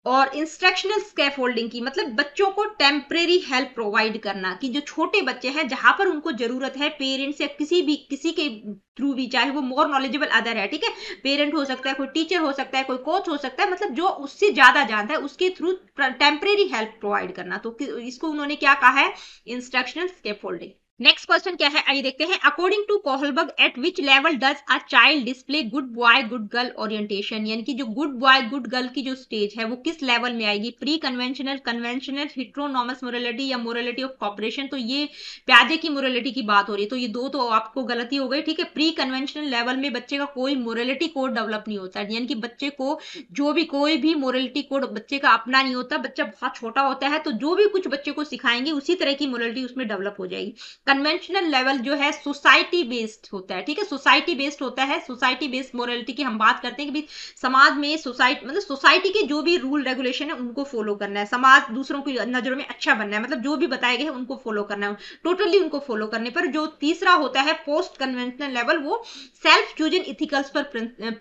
और इंस्ट्रक्शनल स्कैफोल्डिंग की मतलब बच्चों को टेम्परेरी हेल्प प्रोवाइड करना, कि जो छोटे बच्चे हैं जहां पर उनको जरूरत है पेरेंट्स या किसी के थ्रू भी, चाहे वो मोर नॉलेजेबल अदर है, ठीक है, पेरेंट हो सकता है, कोई टीचर हो सकता है, कोई कोच हो सकता है, मतलब जो उससे ज्यादा जानता है उसके थ्रू टेम्परेरी हेल्प प्रोवाइड करना। तो इसको उन्होंने क्या कहा है, इंस्ट्रक्शनल स्कैफोल्डिंग। नेक्स्ट क्वेश्चन क्या है, आइए देखते हैं। According to Kohlberg at which level does a child display good boy good girl orientation, यानी कि जो गुड बॉय गुड गर्ल की जो स्टेज है वो किस लेवल में आएगी, प्री कन्वेंशनल, कन्वेंशनल, हिट्रोनॉमस मोरालिटी या मोरालिटी ऑफ कॉपरेशन। तो ये प्याजे की मोरालिटी की बात हो रही है, तो ये दो तो आपको गलती हो गई, ठीक है। प्री कन्वेंशनल लेवल में बच्चे का कोई मोरालिटी कोड डेवलप नहीं होता, यानी कि बच्चे को जो भी कोई भी मोरालिटी कोड बच्चे का अपना नहीं होता, बच्चा बहुत छोटा होता है, तो जो भी कुछ बच्चे को सिखाएंगे उसी तरह की मोरालिटी उसमें डेवलप हो जाएगी। कन्वेंशनल लेवल जो है सोसाइटी बेस्ड होता है, ठीक है, सोसाइटी बेस्ड होता है। सोसाइटी बेस्ड मोरालिटी की हम बात करते हैं कि समाज में सोसाइटी मतलब सोसाइटी के जो भी रूल रेगुलेशन है उनको फॉलो करना है, समाज दूसरों की नजरों में अच्छा बनना है, मतलब जो भी बताए गए हैं उनको फॉलो करना है, टोटली उनको फॉलो करने पर। जो तीसरा होता है पोस्ट कन्वेंशनल लेवल, वो सेल्फ चूजन इथिकल्स पर,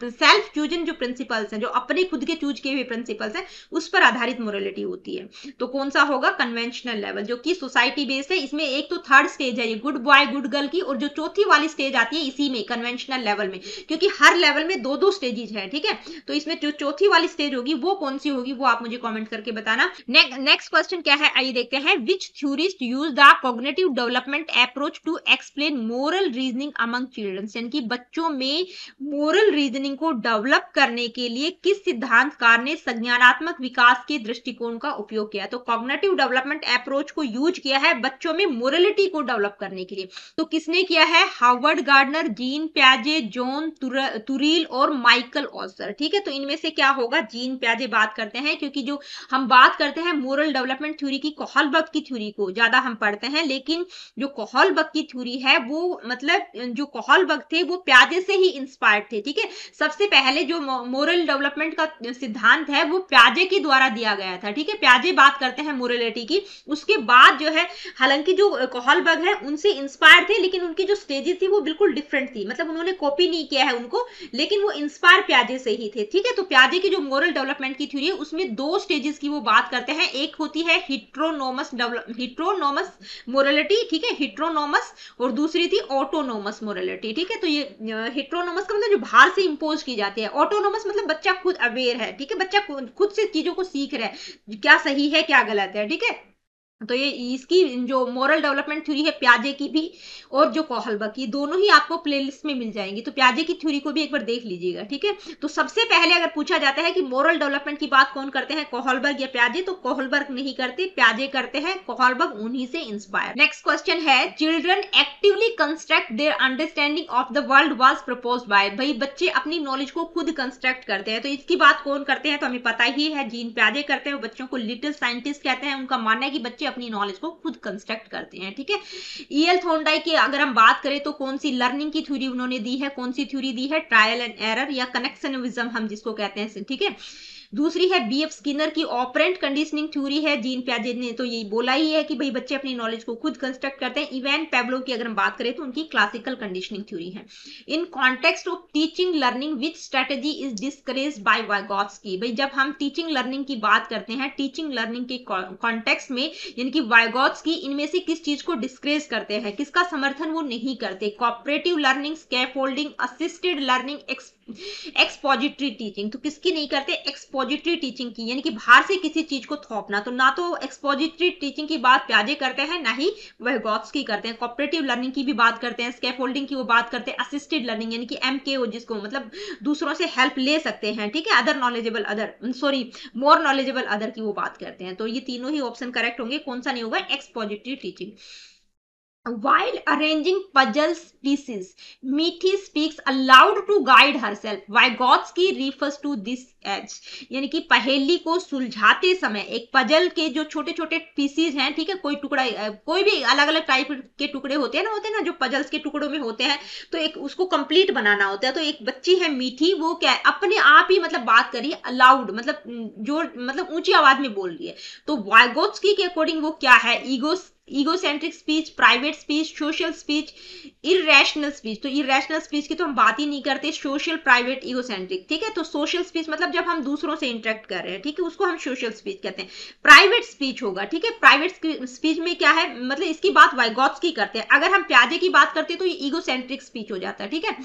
सेल्फ चूजन जो प्रिंसिपल्स हैं, जो अपने खुद के चूज किए हुए प्रिंसिपल्स हैं उस पर आधारित मोरालिटी होती है। तो कौन सा होगा, कन्वेंशनल लेवल, जो कि सोसाइटी बेस्ड है। इसमें एक तो थर्ड स्टेज है ये गुड बॉय गुड गर्ल की, और जो चौथी वाली स्टेज आती है इसी में कन्वेंशनल लेवल में, क्योंकि हर लेवल में दो दो स्टेजेस हैं, ठीक है। तो इसमें जो चौथी वाली स्टेज होगी वो कौन सी होगी, वो आप मुझे कमेंट करके बताना। नेक्स्ट क्वेश्चन क्या है, आइए देखते हैं। Which theorist use the cognitive development approach to explain moral reasoning among children, यानी कि बच्चों में मोरल रीजनिंग को डेवलप करने के लिए किस सिद्धांतकार ने संज्ञानात्मक विकास के दृष्टिकोण का उपयोग किया। तो कॉग्निटिव डेवलपमेंट अप्रोच को यूज किया है बच्चों में मोरलिटी को डेवलप करने के लिए। तो किसने किया है, हार्वर्ड गार्डनर, जीन प्याजे, जॉन तुरील और माइकल ऑसर, ठीक है। तो इनमें से क्या होगा, जीन प्याजे बात करते हैं, क्योंकि जो हम बात करते हैं मोरल डेवलपमेंट थ्योरी की, कोहलबर्ग की थ्योरी को ज्यादा हम पढ़ते हैं, लेकिन जो कोहलबर्ग की थ्योरी है वो मतलब जो कोहलबर्ग थे वो प्याजे से ही इंस्पायर्ड थे, ठीक है। सबसे पहले जो मोरल डेवलपमेंट का सिद्धांत है वो प्याजे के द्वारा दिया गया था, ठीक है। प्याजे बात करते हैं मोरलिटी की, उसके बाद जो है, हालांकि जो कोहलबर्ग है उनसे इंस्पायर थे, लेकिन उनकी जो स्टेजेस थी वो बिल्कुल डिफरेंट थी, मतलब उन्होंने कॉपी नहीं किया है उनको, लेकिन वो इंस्पायर प्याजे से ही थे, ठीक है। तो प्याजे की जो मोरल डेवलपमेंट की थ्योरी है उसमें दो स्टेजेस की वो बात करते हैं, एक होती है हिट्रोनोमस मोरलिटी, ठीक है, हिट्रोनोमस, और दूसरी थी ऑटोनोमस मोरलिटी, ठीक है। तो ये हिट्रोनोमस का मतलब जो बाहर से इंपोज की जाती है, ऑटोनोमस मतलब बच्चा खुद अवेयर है, ठीक है, बच्चा खुद से चीजों को सीख रहा है, क्या सही है क्या गलत है, ठीक है। तो ये इसकी जो मोरल डेवलपमेंट थ्योरी है प्याजे की भी और जो कोहलबर्ग की, दोनों ही आपको प्लेलिस्ट में मिल जाएंगी, तो प्याजे की थ्योरी को भी एक बार देख लीजिएगा, ठीक है। तो सबसे पहले अगर पूछा जाता है कि मोरल डेवलपमेंट की बात कौन करते हैं, कोहलबर्ग या प्याजे, तो कोहलबर्ग नहीं करते, प्याजे करते हैं, कोहलबर्ग उन्हीं से इंस्पायर। नेक्स्ट क्वेश्चन है, children actively construct their understanding of the world was proposed bye, भाई बच्चे अपनी नॉलेज को खुद कंस्ट्रक्ट करते हैं, तो इसकी बात कौन करते हैं, तो हमें पता ही है, जीन प्याजे करते हैं, बच्चों को लिटिल साइंटिस्ट कहते हैं, उनका मानना है कि बच्चे अपनी नॉलेज को खुद कंस्ट्रक्ट करते हैं, ठीक है। ईएल थॉर्नडाइक की अगर हम बात करें तो कौन सी लर्निंग की थ्योरी उन्होंने दी है, कौन सी थ्योरी दी है, ट्रायल एंड एरर या कनेक्शनिज्म हम जिसको कहते हैं, ठीक है। दूसरी है बीएफ स्किनर की ऑपरेंट कंडीशनिंग थ्योरी है, जीन प्याजे ने तो यही बोला ही है कि भाई बच्चे अपनी नॉलेज को खुद कंस्ट्रक्ट करते हैं। इवान पेवलोव की अगर हम बात करें तो उनकी क्लासिकल कंडीशनिंग थ्योरी है। In context of teaching learning which strategy is discouraged by Vygotsky, भाई जब हम टीचिंग लर्निंग की बात करते हैं, टीचिंग लर्निंग के कॉन्टेक्स्ट में यानी कि वाइगोत्स्की इनमें से किस चीज को डिस्करेज करते हैं, किसका समर्थन वो नहीं करते, cooperative learning, scaffolding, assisted learning, expository teaching, तो किसकी नहीं करते, एक्सपोजिटरी टीचिंग की, यानी कि बाहर से किसी चीज को थोपना, तो ना तो एक्सपोजिटरी टीचिंग की बात प्याजे करते हैं ना ही वाइगोत्स्की करते हैं। कोऑपरेटिव लर्निंग की भी बात करते हैं, स्कैफोल्डिंग की वो बात करते हैं, असिस्टेड लर्निंग यानी कि एमकेओ जिसको मतलब दूसरों से हेल्प ले सकते हैं, ठीक है, मोर नॉलेजेबल अदर की वो बात करते हैं। तो ये तीनों ही ऑप्शन करेक्ट होंगे, कौन सा नहीं होगा, expository teaching. While arranging puzzle pieces, Mithi speaks aloud to guide herself. Vygotsky refers to this as, यानी कि पहेली को सुलझाते समय एक पजल के जो छोटे छोटे पीसीज हैं, ठीक है, कोई टुकड़ा, कोई भी अलग अलग टाइप के टुकड़े होते हैं ना जो पजल्स के टुकड़ों में होते हैं, तो एक उसको कंप्लीट बनाना होता है। तो एक बच्ची है मीठी, वो क्या अपने आप ही मतलब बात करिए अलाउड, मतलब जो मतलब ऊंची आवाज में बोल रही है। तो वाइगोत्स्की के अकॉर्डिंग वो क्या है, egocentric speech, private speech, social speech, irrational speech. तो इररेशनल स्पीच की तो हम बात ही नहीं करते, सोशल, प्राइवेट, ईगोसेंट्रिक, ठीक है। तो सोशल स्पीच मतलब जब हम दूसरों से इंटरेक्ट कर रहे हैं, ठीक है, उसको हम सोशल स्पीच कहते हैं। प्राइवेट स्पीच होगा, ठीक है। प्राइवेट स्पीच में क्या है, मतलब इसकी बात वाइगॉत्स्की करते हैं। अगर हम प्याजे की बात करते हैं तो ये ईगोसेंट्रिक स्पीच हो जाता है, ठीक है।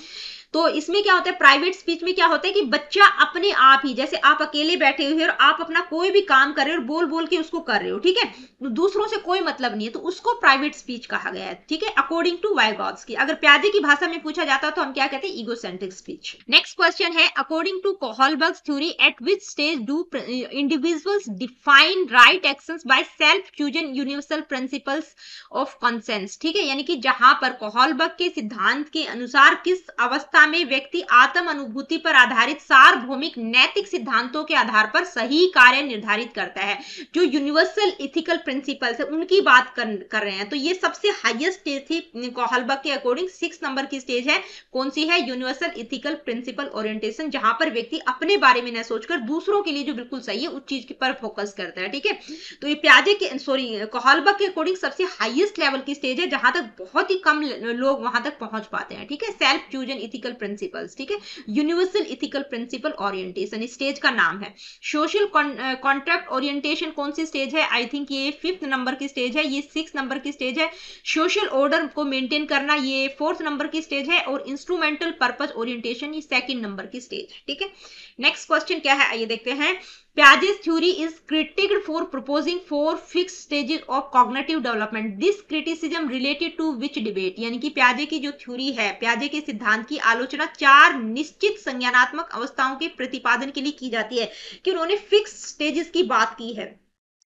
तो इसमें क्या होता है, प्राइवेट स्पीच में क्या होता है कि बच्चा अपने आप ही, जैसे आप अकेले बैठे हुए और आप अपना कोई भी काम कर रहे हो और बोल बोल के उसको कर रहे हो, ठीक है, दूसरों से कोई मतलब नहीं है, तो उसको प्राइवेट स्पीच कहा गया है, ठीक है, अकॉर्डिंग टू वाइगॉत्स्की। अगर प्याजे की भाषा में पूछा जाता तो हम क्या कहते हैं, ईगोसेंट्रिक स्पीच। नेक्स्ट क्वेश्चन है, according to Kohlberg's theory at which stage do individuals define right actions by self chosen universal principles of conscience, ठीक है, यानी कि जहां पर कोहलबर्ग के सिद्धांत के अनुसार किस अवस्था में व्यक्ति आत्म अनुभूति पर आधारित सार्वभौमिक नैतिक सिद्धांतों के आधार पर सही कार्य निर्धारित करता है, जो यूनिवर्सल इथिकल प्रिंसिपल्स है उनकी बात कर रहे हैं। तो ये सबसे हाईएस्ट स्टेज थी कोहलबर्ग के अकॉर्डिंग, 6 नंबर की स्टेज है। कौन सी है, यूनिवर्सल इथिकल प्रिंसिपल ओरिएंटेशन, जहां पर व्यक्ति अपने बारे में न सोचकर दूसरों के लिए जो बिल्कुल सही है उस चीज पर फोकस करता है, ठीक है। तो ये प्याजे के कोहलबर्ग के अकॉर्डिंग सबसे हाईएस्ट लेवल की स्टेज है, जहां तक बहुत ही कम लोग वहां तक पहुंच पाते हैं, ठीक है। सेल्फ चूजन इथिकल प्रिंसिपल्स, ठीक है, universal ethical principle orientation stage का नाम है। सोशल कॉन्ट्रैक्ट ओरिएंटेशन कौन सी स्टेज है, आई थिंक ये 5th नंबर की स्टेज है, ये 6 नंबर की स्टेज है। सोशल ऑर्डर को मेंटेन करना ये 4th नंबर की स्टेज है, और इंस्ट्रूमेंटल पर्पस ओरिएंटेशन ये 2nd नंबर की स्टेज है, ठीक है। नेक्स्ट क्वेश्चन क्या है, आइए देखते हैं। Piaget's theory is critiqued for proposing 4 fixed stages of cognitive development. This criticism related to which debate? यानी कि प्याजे की जो थ्योरी है, प्याजे के सिद्धांत की आलोचना 4 निश्चित संज्ञानात्मक अवस्थाओं के प्रतिपादन के लिए की जाती है, कि उन्होंने फिक्स स्टेजेस की बात की है,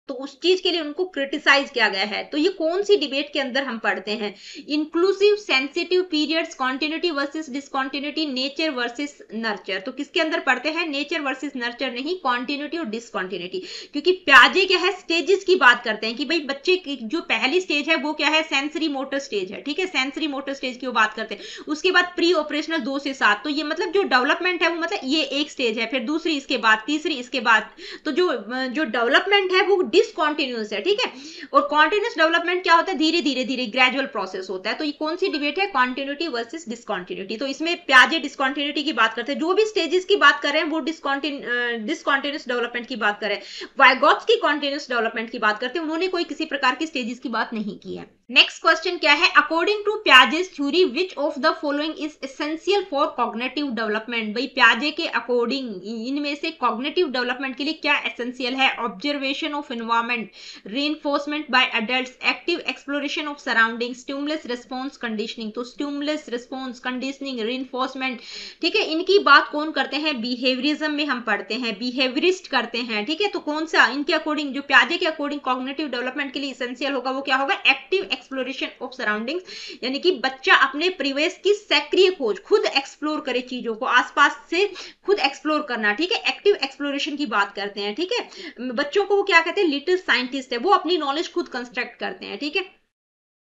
तो उस चीज के लिए उनको क्रिटिसाइज किया गया है। तो ये कौन सी डिबेट के अंदर हम पढ़ते हैं, inclusive sensitive periods, continuity versus discontinuity, nature versus nurture. तो किसके अंदर पढ़ते हैं, नेचर वर्सेस नर्चर नहीं, कॉन्टिन्यूटी और डिसकॉन्टिन्यूटी। क्योंकि प्याजे क्या है, स्टेजेस की बात करते हैं कि भाई बच्चे की जो पहली स्टेज है वो क्या है, सेंसरी मोटर स्टेज है, ठीक है, सेंसरी मोटर स्टेज की वो बात करते हैं। उसके बाद प्री ऑपरेशनल 2 से 7, तो ये मतलब जो डेवलपमेंट है वो मतलब ये एक स्टेज है, फिर दूसरी इसके बाद, तीसरी इसके बाद। तो जो डेवलपमेंट है वो डिसकॉन्टिन्यूअस है, ठीक है। और कॉन्टिन्यूअस डेवलपमेंट क्या होता है, धीरे धीरे धीरे ग्रेजुअल प्रोसेस होता है। तो ये कौन सी डिबेट है, कॉन्टिन्यूटी वर्सेस डिसकॉन्टिन्यूटी। तो इसमें प्याजे डिसकॉन्टिन्यूटी की बात करते हैं, जो भी स्टेजेस की बात कर रहे हैं वो डिसकॉन्टिन्यूअस डेवलपमेंट की बात कर रहे हैं। वाइगॉत्स्की कॉन्टिन्यूअस डेवलपमेंट की बात करते हैं, उन्होंने कोई किसी प्रकार की स्टेजेस की बात नहीं की है। नेक्स्ट क्वेश्चन क्या है, according to Piaget's theory which of the following is essential for cognitive development. भाई प्याजे के अकॉर्डिंग इनमें से कॉग्निटिव डेवलपमेंट के लिए क्या एसेंशियल है, observation of environment, reinforcement by adults, active exploration of surroundings, stimulus response conditioning। तो stimulus response conditioning, reinforcement, ठीक है, इनकी बात कौन करते हैं, बिहेवियरिज्म में हम पढ़ते हैं, बिहेवियरिस्ट करते हैं, ठीक है। तो कौन सा इनके अकॉर्डिंग, जो प्याजे के अकॉर्डिंग कॉग्निटिव डेवलपमेंट के लिए एसेंशियल होगा वो क्या होगा, एक्टिव एक्सप्लोरेशन ऑफ सराउंडिंग्स, यानी कि बच्चा अपने परिवेश की सक्रिय खोज, खुद एक्सप्लोर करे चीजों को, आसपास से खुद एक्सप्लोर करना, ठीक है, एक्टिव एक्सप्लोरेशन की बात करते हैं, ठीक है। बच्चों को वो क्या कहते हैं, लिटिल साइंटिस्ट है, वो अपनी नॉलेज खुद कंस्ट्रक्ट करते हैं, ठीक है।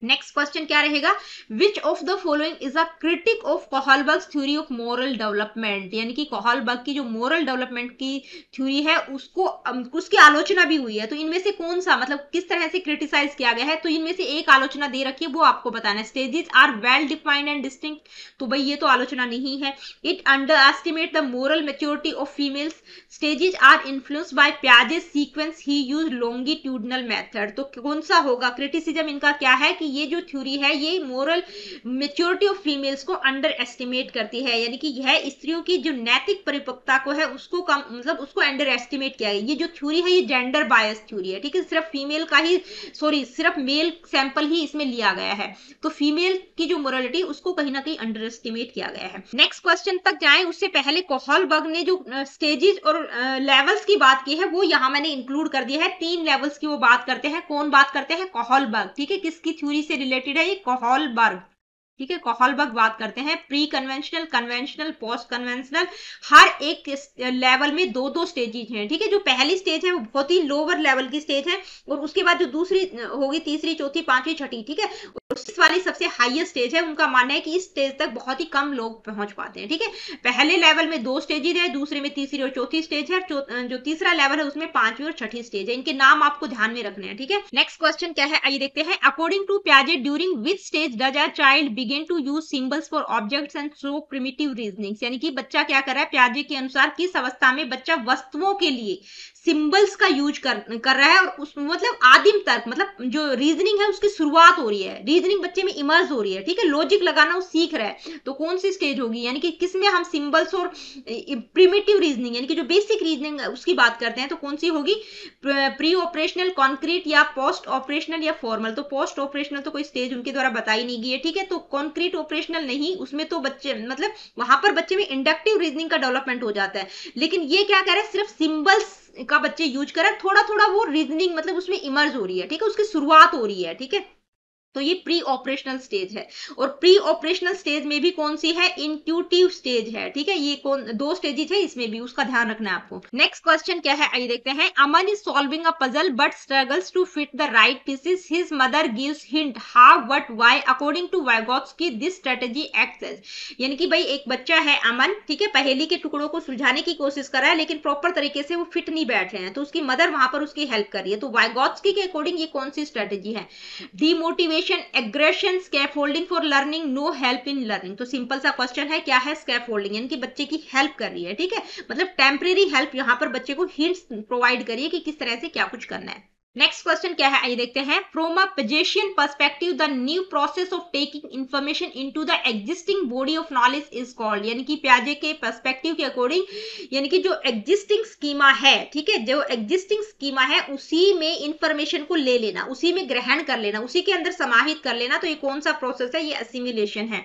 नेक्स्ट क्वेश्चन क्या रहेगा, which of the following is a critique of Kohlberg's theory of moral development. यानी कि कोहलबर्ग की जो मोरल डेवलपमेंट की थ्योरी है उसकी आलोचना भी हुई है। तो इनमें से कौन सा, मतलब किस तरह से क्रिटिसाइज किया गया है, तो इनमें से एक आलोचना दे रखी है, वो आपको बताना है। Stages are well defined and distinct, तो भाई ये तो आलोचना नहीं है। It underestimate the moral maturity of females, stages are influenced by Piaget's sequence, he use longitudinal method. तो कौन सा होगा, क्रिटिसिज्म इनका क्या है कि ये जो थ्योरी है ये मोरल मेच्योरिटी ऑफ फीमेल्स को अंडर एस्टिमेट करती है, यानी कि यह स्त्रियों की जो नैतिक परिपक्वता को है उसको कम, मतलब उसको अंडर एस्टिमेट किया है। ये जो थ्योरी है ये जेंडर बायस थ्योरी है, ठीक है, सिर्फ फीमेल का ही, सिर्फ मेल सैंपल ही इसमें लिया गया है। तो फीमेल की जो मोरालिटी उसको कहीं ना कहीं अंडर एस्टिमेट किया गया है। नेक्स्ट क्वेश्चन तक जाएं उससे पहले कोहलबर्ग ने जो स्टेजेस और लेवल्स की बात की है वो यहाँ मैंने इंक्लूड कर दिया है। 3 लेवल्स की वो बात करते हैं, कौन बात करते हैं, कोहलबर्ग, ठीक है। किसकी थ्योरी से रिलेटेड है ये, कोहलबर्ग, ठीक है, कोहलबर्ग बात करते हैं। Pre conventional, conventional, post conventional, हर एक लेवल में 2-2 स्टेजेस हैं, ठीक है। जो पहली स्टेज है वो बहुत ही लोअर लेवल की स्टेज है, और उसके बाद जो दूसरी होगी, तीसरी, चौथी, पांचवी, छठी, ठीक है, इस वाली सबसे हाईएस्ट स्टेज है। उनका मानना है कि इस स्टेज तक बहुत ही कम लोग पहुंच पाते हैं। ठीक है, पहले लेवल में 2 स्टेजेस है, दूसरे में तीसरी और चौथी स्टेज है, जो तीसरा लेवल है उसमें 5वीं और 6ठी स्टेज है। इनके नाम आपको ध्यान में रखने हैं। ठीक है, नेक्स्ट क्वेश्चन क्या है आइए देखते हैं। अकॉर्डिंग टू पियाजे during which stage does a child begin to use symbols for objects and show primitive reasonings, यानी कि बच्चा क्या कर रहा है, पियाजे के अनुसार किस अवस्था में बच्चा वस्तुओं के लिए सिंबल्स का यूज कर रहा है, और उस मतलब आदिम तर्क, मतलब जो रीजनिंग है उसकी शुरुआत हो रही है, रीजनिंग बच्चे में इमर्ज हो रही है। ठीक है, लॉजिक लगाना वो सीख रहा है, तो कौन सी स्टेज होगी, यानी कि किसमें हम सिंबल्स और प्रिमिटिव रीजनिंग यानी कि जो बेसिक रीजनिंग उसकी बात करते हैं, तो कौन सी होगी, प्री ऑपरेशनल, कॉन्क्रीट या पोस्ट ऑपरेशनल या फॉर्मल। तो पोस्ट ऑपरेशनल तो कोई स्टेज उनके द्वारा बताई नहीं गई है। ठीक है, तो कॉन्क्रीट ऑपरेशनल नहीं, उसमें तो बच्चे मतलब वहां पर बच्चे में इंडक्टिव रीजनिंग का डेवलपमेंट हो जाता है। लेकिन ये क्या कह रहे हैं, सिर्फ सिंबल्स का बच्चे यूज कर रहे हैं, थोड़ा थोड़ा वो रीजनिंग मतलब उसमें इमर्ज हो रही है। ठीक है, उसकी शुरुआत हो रही है। ठीक है, तो ये प्री ऑपरेशनल स्टेज है। और प्री ऑपरेशनल स्टेज में भी कौन सी है, इंट्यूटिव स्टेज है। ठीक है, ये कौन 2 स्टेजेस है, इसमें भी उसका ध्यान रखना है आपको। नेक्स्ट क्वेश्चन क्या है आइए देखते हैं। Aman is solving a puzzle but struggles to fit the right pieces, his mother gives hint how what why according to Vygotsky this strategy acts as, यानी कि भाई एक बच्चा है अमन, ठीक है, पहेली के टुकड़ों को सुलझाने की कोशिश कर रहा है, लेकिन प्रॉपर तरीके से वो फिट नहीं बैठ रहे हैं, तो उसकी मदर वहां पर उसकी हेल्प कर रही है। तो वाइगोत्स्की के अकॉर्डिंग ये कौन सी स्ट्रेटजी है, demotivation, aggression, scaffolding for learning, no help in learning. तो सिंपल सा क्वेश्चन है, क्या है, स्कैफोल्डिंग, यानी कि बच्चे की हेल्प कर रही है। ठीक है, मतलब टेम्परेरी हेल्प, यहां पर बच्चे को हिंट्स प्रोवाइड करिए कि किस तरह से क्या कुछ करना है। नेक्स्ट क्वेश्चन क्या है आइए देखते हैं। From a Piagetian perspective the new process of taking information into the existing body of knowledge is called, यानी कि पियाजे के पर्सपेक्टिव के अकॉर्डिंग, यानी कि जो एग्जिस्टिंग स्कीमा है, ठीक है, जो एग्जिस्टिंग स्कीमा है उसी में इंफॉर्मेशन को ले लेना, उसी में ग्रहण कर लेना, उसी के अंदर समाहित कर लेना, तो ये कौन सा प्रोसेस है, ये असिमिलेशन है।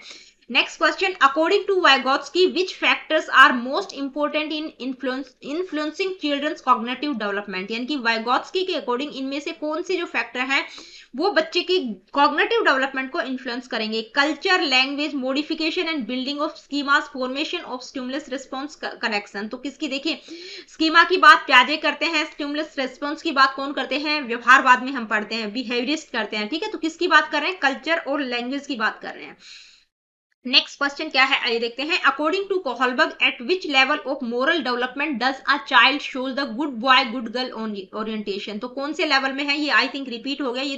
Next question, according to Vygotsky, which factors are most important in influencing children's cognitive development, यानी कि Vygotsky के अकॉर्डिंग इनमें से कौन से जो फैक्टर हैं वो बच्चे की कॉग्निटिव डेवलपमेंट को इन्फ्लुएंस करेंगे। Culture, language, modification and building of schemas, formation of stimulus response connection. तो किसकी देखिए, स्कीमा की बात पियाजे करते हैं, स्टिमुलस रिस्पॉन्स की बात कौन करते हैं, व्यवहारवाद में हम पढ़ते हैं, बिहेवियरिस्ट करते हैं। ठीक है, तो किसकी बात कर रहे हैं, कल्चर और लैंग्वेज की बात कर रहे हैं। नेक्स्ट क्वेश्चन क्या है आइए देखते हैं। According to Kohlberg, at which level of moral development does a child shows the good boy good girl orientation. तो कौन से लेवल में है, ये आई थिंक रिपीट हो गया, ये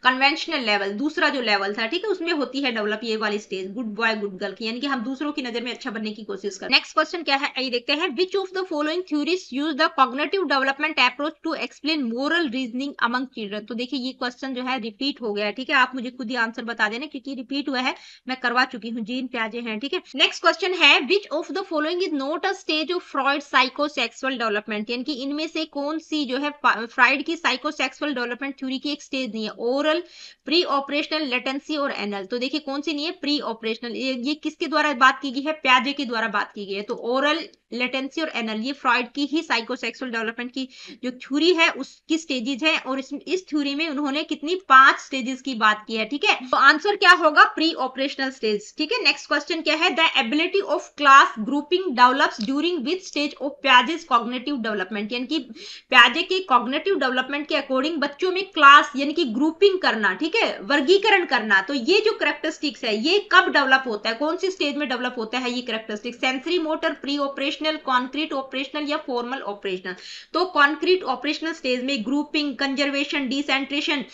कन्वेंशनल लेवल, दूसरा जो लेवल था, ठीक है, उसमें होती है डेवलप ये वाली stage, good boy good girl की, यानी कि हम दूसरों की नजर में अच्छा बनने की कोशिश करते हैं। नेक्स्ट क्वेश्चन क्या है आइए देखते हैं। Which of the following theories use the cognitive development approach to explain moral reasoning among children. तो देखिए ये क्वेश्चन जो है रिपीट हो गया, ठीक है, आप मुझे खुद ही आंसर बता देना क्योंकि रिपीट हुआ है, मैं करवा चुकी हूँ, जीन प्याजे हैं। ठीक है, नेक्स्ट क्वेश्चन है, विच of the following is not a stage of Freud psychosexual development, यानी कि इनमें से कौन सी जो है फ्रॉइड की साइकोसेक्सुअल डेवलपमेंट थ्योरी की एक स्टेज नहीं है, ओरल, प्री ऑपरेशनल, लेटेंसी और एनल। तो देखिए कौन सी नहीं है, प्री ऑपरेशनल, ये किसके द्वारा बात की गई है, प्याजे के द्वारा बात की गई है। तो ओरल, लेटेंसी और एनल ये फ्रॉइड की ही साइकोसेक्सुअल डेवलपमेंट की जो थ्योरी है उसकी स्टेजेस है, और इस थ्योरी में उन्होंने कितनी 5 स्टेजेस की बात की है। ठीक है, तो आंसर क्या होगा, प्री ऑपरेशनल स्टेज। ठीक है, नेक्स्ट क्वेश्चन क्या है, the ability of class grouping develops during which stage of Piaget's cognitive development, यानी कि पियाजे के कॉग्निटिव डेवलपमेंट के अकॉर्डिंग बच्चों में क्लास यानी कि ग्रुपिंग करना, ठीक है, वर्गीकरण करना, तो ये जो कैरेक्टरिस्टिक्स है ये कब डेवलप होता है, कौन सी स्टेज में डेवलप होता है ये characteristics, sensory motor, pre operational, concrete operational या फॉर्मल ऑपरेशनल। तो कॉन्क्रीट ऑपरेशनल स्टेज में ग्रुपिंग, कंजर्वेशन, डिसेंट्रेशन,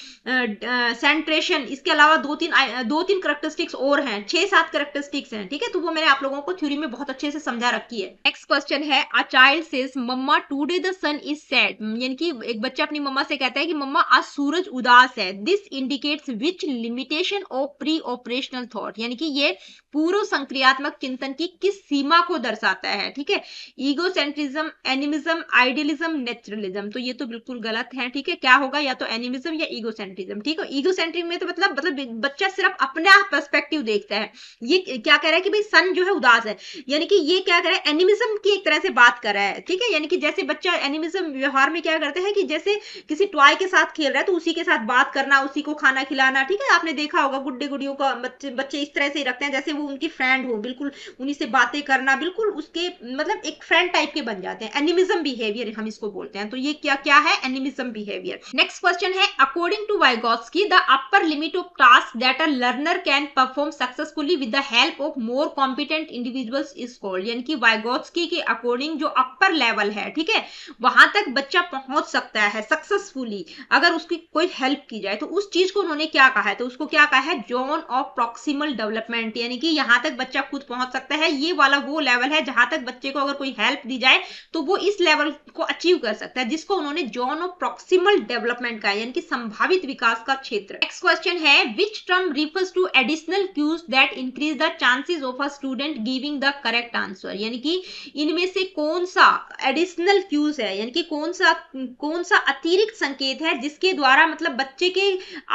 सेंट्रेशन, इसके अलावा दो तीन कैरेक्टरिस्टिक्स और हैं, 6-7 कैरेक्टरिस्टिक्स हैं। ठीक है, तो वो मैंने आप लोगों को थ्योरी में बहुत अच्छे से समझा रखी है। नेक्स्ट क्वेश्चन है, a child says mama today the sun is sad, यानी कि एक बच्चा अपनी मम्मा से कहता है कि मम्मा आज सूरज उदास है। This indicates which limitation of pre operational thought, यानी कि ये पूर्व संक्रियात्मक चिंतन की किस सीमा को दर्शाता है। ठीक है, ईगोसेंट्रिज्म, एनिमिज्म, आइडियलिज्म, नेचुरलिज्म। तो ये तो बिल्कुल गलत है। ठीक है, क्या होगा, या तो एनिमिज्म या ईगोसेंट्रिज्म। ठीक है, ईगोसेंट्रिज्म में तो मतलब बच्चा सिर्फ अपना पर्सपेक्टिव देखता है। ये क्या कह रहा है कि भाई सन जो है उदास है, यानी कि ये क्या कर रहा है, एनिमिज्म की एक तरह से बात कर रहा है। ठीक है, यानी कि जैसे बच्चा एनिमिज्म व्यवहार में क्या करते हैं कि जैसे किसी टॉय के साथ खेल रहा है तो उसी के साथ बात करना, उसी को खाना खिलाना। ठीक है, आपने देखा होगा गुड्डे गुड़ियों का बच्चे इस तरह से ही रखते हैं जैसे वो उनकी फ्रेंड हो, बिल्कुल उन्हीं से बातें करना, बिल्कुल उसके मतलब एक फ्रेंड टाइप के बन जाते हैं। एनिमिज्म बिहेवियर हम इसको बोलते हैं। तो ये क्या क्या है? Animism behaviour. नेक्स्ट क्वेश्चन है, according to Vygotsky the upper limit of task that a learner can perform successfully with the help of more competent individuals is called. यानी कि वाइगोत्स्की के अकॉर्डिंग जो अपर लेवल है, ठीक है, वहां तक बच्चा पहुंच सकता है सक्सेसफुली अगर उसकी कोई हेल्प की जाए, तो उस चीज को उन्होंने क्या कहा है? तो उसको क्या कहा है? Zone of proximal development. यानी कि यहां तक बच्चा खुद पहुंच सकता है, ये वाला वो लेवल है जहां तक बच्चे को अगर कोई हेल्प दी जाए तो वो इस लेवल को अचीव कर सकता है, जिसको उन्होंने जोन ऑफ प्रॉक्सिमल डेवलपमेंट का, यानी कि संभावित विकास का क्षेत्र। नेक्स्ट क्वेश्चन है, which term refers to additional cues that increase the chances of a student giving the correct answer. यानी कि इनमें से कौन सा एडिशनल क्यूज है, यानी कि कौन सा अतिरिक्त संकेत है जिसके द्वारा मतलब बच्चे के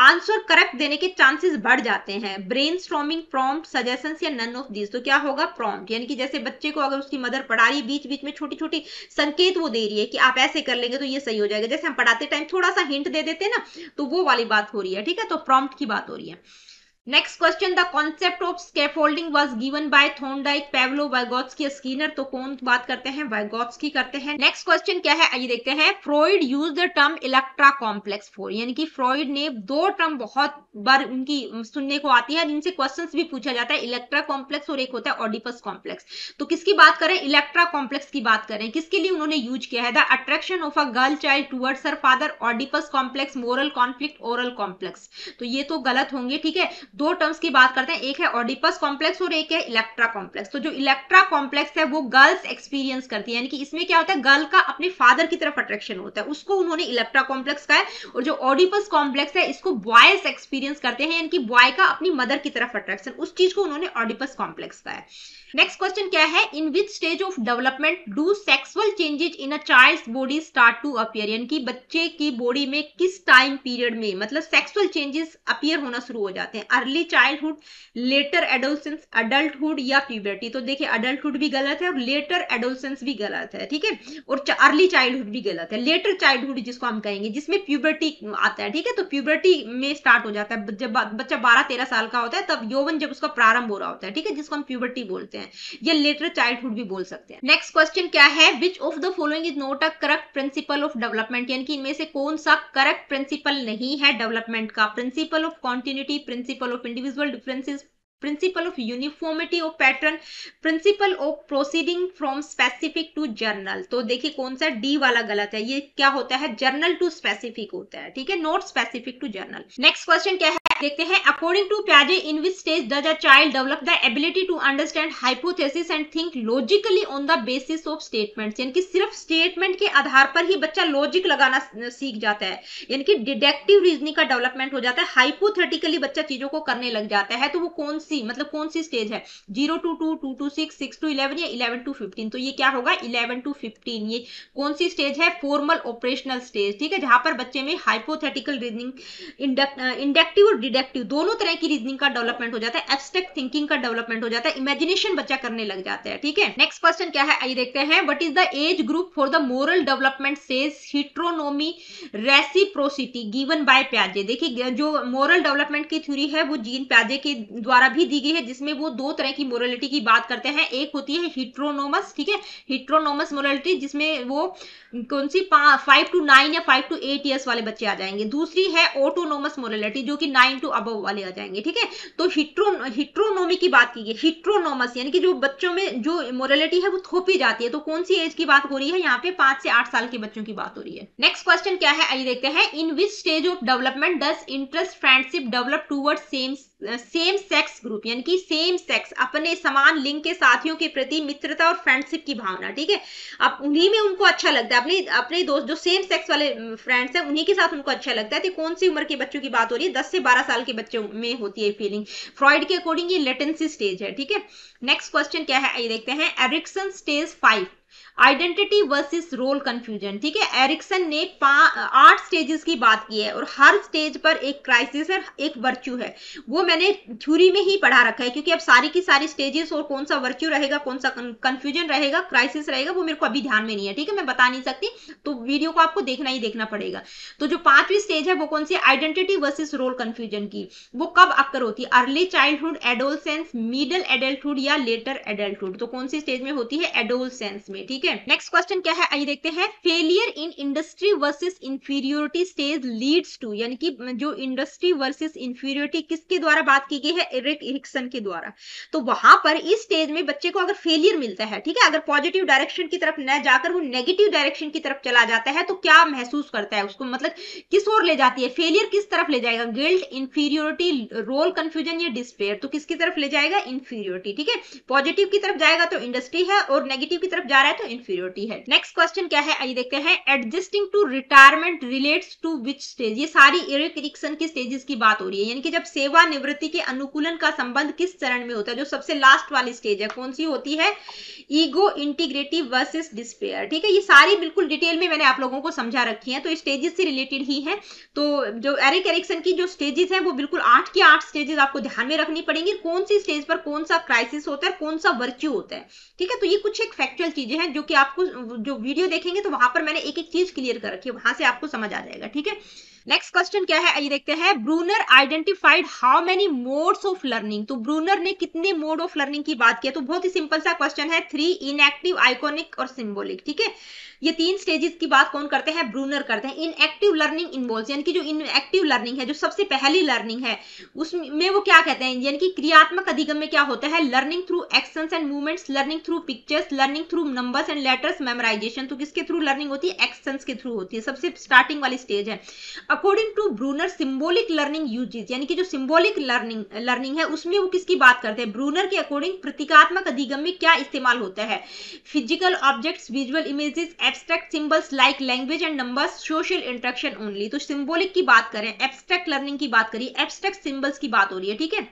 आंसर करेक्ट देने के चांसेस बढ़ जाते हैं? ब्रेनस्टॉर्मिंग, प्रॉम्प्ट, सजेशंस या नन ऑफ दिस। तो क्या होगा? प्रॉम्प्ट। यानी कि जैसे बच्चे को अगर उसकी मदर पढ़ा रही, बीच बीच में छोटी छोटी संकेत वो दे रही है कि आप ऐसे कर लेंगे तो ये सही हो जाएगा, जैसे हम पढ़ाते टाइम थोड़ा सा हिंट दे देते हैं ना, तो वो वाली बात हो रही है, ठीक है। तो प्रॉम्प्ट की बात हो रही है। Next question, the concept of scaffolding was given by Thorndike, Pavlov, Vygotsky, Skinner. तो कौन बात करते हैं? वाइगोत्स्की करते हैं। नेक्स्ट क्वेश्चन क्या है, आइए देखते हैं। Freud used the term Electra complex for. यानी कि फ्रॉइड ने दो टर्म बहुत बार उनकी सुनने को आती है, जिनसे क्वेश्चंस भी पूछा जाता है, इलेक्ट्रा कॉम्प्लेक्स और एक होता है ऑडिपस कॉम्प्लेक्स। तो किसकी बात करें? इलेक्ट्रा कॉम्प्लेक्स की बात करें। किसके लिए उन्होंने यूज किया है? The attraction of a girl child towards her father, Oedipus complex, moral conflict, oral complex. तो ये तो गलत होंगे, ठीक है। दो टर्म्स की बात करते हैं, एक है ऑडिपस कॉम्प्लेक्स और एक है इलेक्ट्रा कॉम्प्लेक्स। तो जो इलेक्ट्रा कॉम्प्लेक्स है वो गर्ल्स एक्सपीरियंस करती है, यानी कि इसमें क्या होता है? गर्ल का अपने फादर की तरफ अट्रैक्शन होता है, उसको उन्होंने इलेक्ट्रा कॉम्प्लेक्स कहा है। और जो ऑडिपस कॉम्प्लेक्स है इसको बॉयज एक्सपीरियंस करते हैं, यानी कि बॉय का अपनी मदर की तरफ अट्रैक्शन, उस चीज को उन्होंने ऑडिपस कॉम्प्लेक्स कहा है। नेक्स्ट क्वेश्चन क्या है, in which stage of development do sexual changes in a child's body start to appear. यानी कि बच्चे की बॉडी में किस टाइम पीरियड में मतलब सेक्सुअल चेंजेस अपीयर होना शुरू हो जाते हैं? Early childhood, later adolescence, adulthood या प्यूबर्टी। तो देखिए अडल्टहुड भी गलत है और लेटर एडोलसेंस भी गलत है, ठीक है, और अर्ली चाइल्डहुड भी गलत है। लेटर चाइल्डहुड जिसको हम कहेंगे, जिसमें प्यूबर्टी आता है, ठीक है। तो प्यूबर्टी में स्टार्ट हो जाता है जब बच्चा 12-13 साल का होता है, तब यौवन जब उसका प्रारंभ हो रहा होता है, ठीक है, जिसको हम प्यूबर्टी बोलते हैं, या लेटर चाइल्डहुड भी बोल सकते हैं। नेक्स्ट क्वेश्चन क्या है, विच of the following is not a correct principle of development. यानी कि इनमें से कौन सा करेक्ट प्रिंसिपल नहीं है डेवलपमेंट का? Principle of continuity, principle of individual differences, principle of uniformity of pattern, principle of proceeding from specific to general. तो देखिए कौन सा डी वाला गलत है, ये क्या होता है? जर्नल टू स्पेसिफिक होता है, ठीक है, not specific to general. Next question क्या है, देखते हैं। अकॉर्डिंग टू प्याजे, in which stage does a child develop the ability to understand hypothesis and think logically on the basis of statements. यानी कि सिर्फ स्टेटमेंट के आधार पर ही बच्चा लॉजिक लगाना सीख जाता है, यानी कि डिडक्टिव रीजनिंग का डेवलपमेंट हो जाता है, हाइपोथेटिकली बच्चा चीजों को करने लग जाता है। तो वो कौन सी स्टेज है? 0 to 2, 2 to 6, 6 to 11 या 11 to 15। तो ये क्या होगा? 11 to 15। ये कौन सी स्टेज है? फॉर्मल ऑपरेशनल स्टेज, ठीक है, जहां पर बच्चे में हाइपोथेटिकल रीजनिंग, इंडक्टिव और डिडक्टिव दोनों तरह की रीजनिंग का डेवलपमेंट हो जाता है, एब्स्ट्रैक्ट थिंकिंग का डेवलपमेंट हो जाता है, इमेजिनेशन बच्चा करने लग जाता है, ठीक है। नेक्स्ट क्वेश्चन क्या है, आइए देखते हैं। What is the age group for the moral development says हिट्रोनोमी reciprocity given by प्याजे। देखिए जो मोरल डेवलपमेंट की थ्योरी है वो जीन प्याजे के द्वारा भी दी गई है, जिसमें वो दो तरह की मोरलिटी की बात करते हैं। एक होती है हिट्रोनोमस, ठीक है, हिट्रोनोमस मोरलिटी, जिसमें वो कौन सी 5 to 9 या 5 to 8 ईयर्स वाले बच्चे आ जाएंगे। दूसरी है ऑटोनोमस मोरलिटी, जो कि 9 to above वाले आ जाएंगे, ठीक है। तो हिट्रोनोमी की बात की गई, हिट्रोनोमस यानी कि जो बच्चों में जो मोरलिटी है वो थोपी जाती है। तो कौन सी एज की बात हो रही है यहाँ पे? 5 से 8 साल के बच्चों की बात हो रही है। नेक्स्ट क्वेश्चन क्या है, आइए देखते हैं। In which stage of development does interest friendship develop towards same sex group. यानी कि सेम सेक्स, अपने समान लिंग के साथियों के प्रति मित्रता और फ्रेंडशिप की भावना, ठीक है, अब उन्हीं में उनको अच्छा लगता है, अपने दोस्त जो सेम सेक्स वाले फ्रेंड्स हैं उन्हीं के साथ उनको अच्छा लगता है। तो कौन सी उम्र के बच्चों की बात हो रही है? 10 से 12 साल के बच्चों में होती है फीलिंग। फ्रॉइड के अकॉर्डिंग ये लेटेंसी स्टेज है, ठीक है। नेक्स्ट क्वेश्चन क्या है, आइए देखते हैं। Erikson stage 5 identity versus role confusion, ठीक है। एरिक्सन ने 8 स्टेजेस की बात की है और हर स्टेज पर एक क्राइसिस है, एक वर्च्यू है। वो मैंने थ्योरी में ही पढ़ा रखा है, क्योंकि अब सारी की सारी स्टेजेस और कौन सा वर्च्यू रहेगा, कौन सा कंफ्यूजन रहेगा, क्राइसिस रहेगा, वो मेरे को अभी ध्यान में नहीं है, ठीक है, मैं बता नहीं सकती, तो वीडियो को आपको देखना ही देखना पड़ेगा। तो जो 5वीं स्टेज है वो कौन सी, आइडेंटिटी वर्सेस रोल कंफ्यूजन की, वो कब अक्कर होती है, early childhood, adolescence, middle adulthood या लेटर एडल्टहुड। तो कौन सी स्टेज में होती है, एडोलसेंस में, ठीक है। नेक्स्ट क्वेश्चन क्या है, आइए देखते हैं। Failure in industry versus inferiority stage leads to, यानी कि जो इंडस्ट्री वर्सेस इंफीरियोरिटी किसके द्वारा बात की गई है, एरिक एरिक्सन के द्वारा। तो वहां पर इस स्टेज में बच्चे को अगर फेलियर मिलता है, ठीक है, अगर पॉजिटिव डायरेक्शन की तरफ न जाकर वो नेगेटिव डायरेक्शन की तरफ चला जाता है, तो क्या महसूस करता है उसको, मतलब किस ओर ले जाती है, फेलियर किस तरफ ले जाएगा, गिल्ट, इंफीरियोरिटी, रोल कंफ्यूजन या डिस्पेयर। तो किसकी तरफ ले जाएगा, इंफीरियोरिटी, ठीक है। पॉजिटिव की तरफ जाएगा तो इंडस्ट्री है, और नेगेटिव की तरफ जा रहा है तो इंफीरियोरिटी है। नेक्स्ट क्वेश्चन क्या है, आइए देखते हैं। Adjusting to retirement relates to which stage, ये सारी एरिक एरिक्सन की स्टेजेस की बात हो रही है, यानी कि जब सेवानिवृत्ति के अनुकूलन का संबंध किस चरण में होता है, जो सबसे लास्ट वाली स्टेज है, कौन सी होती है, ईगो इंटीग्रेटिव वर्सेस डिस्पेयर, ठीक है। ये सारी बिल्कुल डिटेल में मैंने आप लोगों को समझा रखी है, तो स्टेजेस से रिलेटेड ही है। तो जो एरिक एरिक्सन की जो स्टेजेस हैं वो बिल्कुल 8 की 8 स्टेजेस आपको ध्यान में रखनी पड़ेंगी, कौन सी स्टेज पर कौन सा क्राइसिस होता है, कौन सा वर्च्यू होता है, ठीक है। तो ये कुछ एक फैक्चुअल चीजें हैं जो कि आपको जो वीडियो देखेंगे तो वहां पर मैंने एक एक चीज क्लियर कर रखी है, वहां से आपको समझ आ जाएगा, ठीक है। नेक्स्ट क्वेश्चन क्या है, आइए देखते हैं। Bruner identified how many modes of learning, तो ब्रूनर ने कितने मोड ऑफ लर्निंग की बात की है, तो बहुत ही सिंपल सा क्वेश्चन है, 3, इनएक्टिव, आइकॉनिक और सिंबॉलिक, ठीक है। ये 3 स्टेजेस की बात कौन करते हैं, ब्रूनर करते हैं। इनएक्टिव लर्निंग इन्वॉल्व्स, यानी कि जो इनएक्टिव लर्निंग है, जो सबसे पहली लर्निंग है, उसमें वो क्या कहते हैं, यानी कि क्रियात्मक अधिगम में क्या होता है, learning through actions and movements, learning through pictures, learning through numbers and letters, memorisation. तो किसके थ्रू लर्निंग होती है, एक्शंस के थ्रू होती है, सबसे स्टार्टिंग वाली स्टेज है। According to Bruner symbolic learning uses, यानी कि जो सिंबॉलिक लर्निंग है उसमें वो किसकी बात करते हैं, ब्रूनर के अकॉर्डिंग प्रतीकात्मक अधिगम में क्या इस्तेमाल होता है, physical objects, visual images, abstract symbols like language and numbers, social interaction only. तो सिंबॉलिक की बात करें, एब्स्ट्रैक्ट लर्निंग की बात करिए, एब्स्ट्रैक्ट सिंबल्स की बात हो रही है, ठीक है,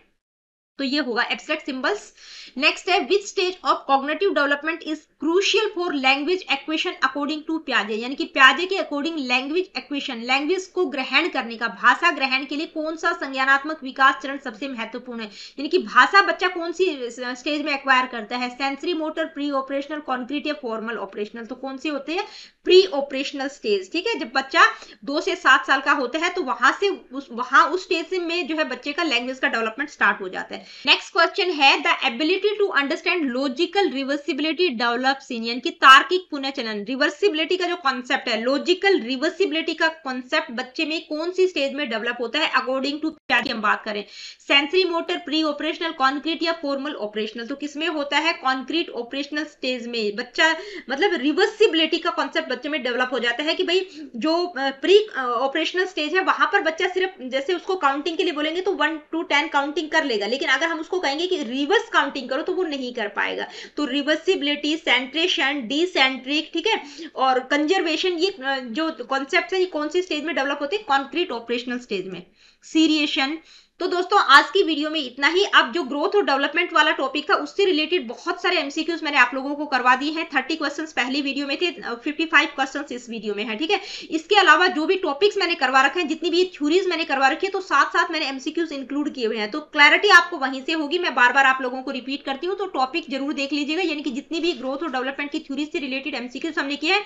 तो ये होगा एब्स्ट्रैक्ट सिंबल्स। नेक्स्ट है, which stage of cognitive development is crucial for language acquisition according to प्याजे, यानी कि प्याजे के अकॉर्डिंग लैंग्वेज एक्वेशन, लैंग्वेज को ग्रहण करने का, भाषा ग्रहण के लिए कौन सा संज्ञानात्मक विकास चरण सबसे महत्वपूर्ण है, यानी कि भाषा बच्चा कौन सी स्टेज में एक्वायर करता है, sensory motor, pre operational, concrete या फॉर्मल ऑपरेशनल। तो कौन सी होते हैं, प्री ऑपरेशनल स्टेज, ठीक है। जब बच्चा 2 से 7 साल का होता है तो वहां से उस स्टेज में जो है बच्चे का लैंग्वेज का डेवलपमेंट स्टार्ट हो जाता है। नेक्स्ट क्वेश्चन है, the ability to understand logical reversibility develops in, यानी कि तार्किक पुनर्चलन, रिवर्सिबिलिटी का जो कॉन्सेप्ट है, लॉजिकल रिवर्सिबिलिटी का कॉन्सेप्ट बच्चे में कौन सी स्टेज में डेवलप होता है, अकॉर्डिंग टू प्याजे हम बात करें, sensory motor, pre operational, concrete या फॉर्मल ऑपरेशनल। तो किसमें होता है, कॉन्क्रीट ऑपरेशनल स्टेज में बच्चा, मतलब रिवर्सिबिलिटी का कॉन्सेप्ट बच्चे में डेवलप हो जाता है कि भाई जो प्री ऑपरेशनल स्टेज है वहां पर बच्चा सिर्फ जैसे उसको काउंटिंग के लिए बोलेंगे तो 1 to 10 काउंटिंग कर लेगा, लेकिन अगर हम उसको कहेंगे कि रिवर्स काउंटिंग करो तो वो नहीं कर पाएगा। तो रिवर्सिबिलिटी, सेंट्रेशन, डिसेंट्रिक, ठीक है, और कंजर्वेशन, ये जो कॉन्सेप्ट है ये कौन सी स्टेज में डेवलप होते हैं, कॉन्क्रीट ऑपरेशनल स्टेज में। सीरिएशन। तो दोस्तों आज की वीडियो में इतना ही। अब जो ग्रोथ और डेवलपमेंट वाला टॉपिक था उससे रिलेटेड बहुत सारे एमसीक्यूज मैंने आप लोगों को करवा दिए हैं। 30 क्वेश्चंस पहली वीडियो में थे, 55 क्वेश्चंस इस वीडियो में है, ठीक है। इसके अलावा जो भी टॉपिक्स मैंने करवा रखे हैं, जितनी भी थ्योरीज मैंने करवा रखी है, तो साथ साथ मैंने एमसीक्यूज इंक्लूड किए हुए हैं, तो क्लैरिटी आपको वहीं से होगी। मैं बार बार आप लोगों को रिपीट करती हूँ, तो टॉपिक जरूर देख लीजिएगा, यानी कि जितनी भी ग्रोथ और डेवलपमेंट की थ्योरीज से रिलेटेड एमसीक्यूज हमने किए हैं,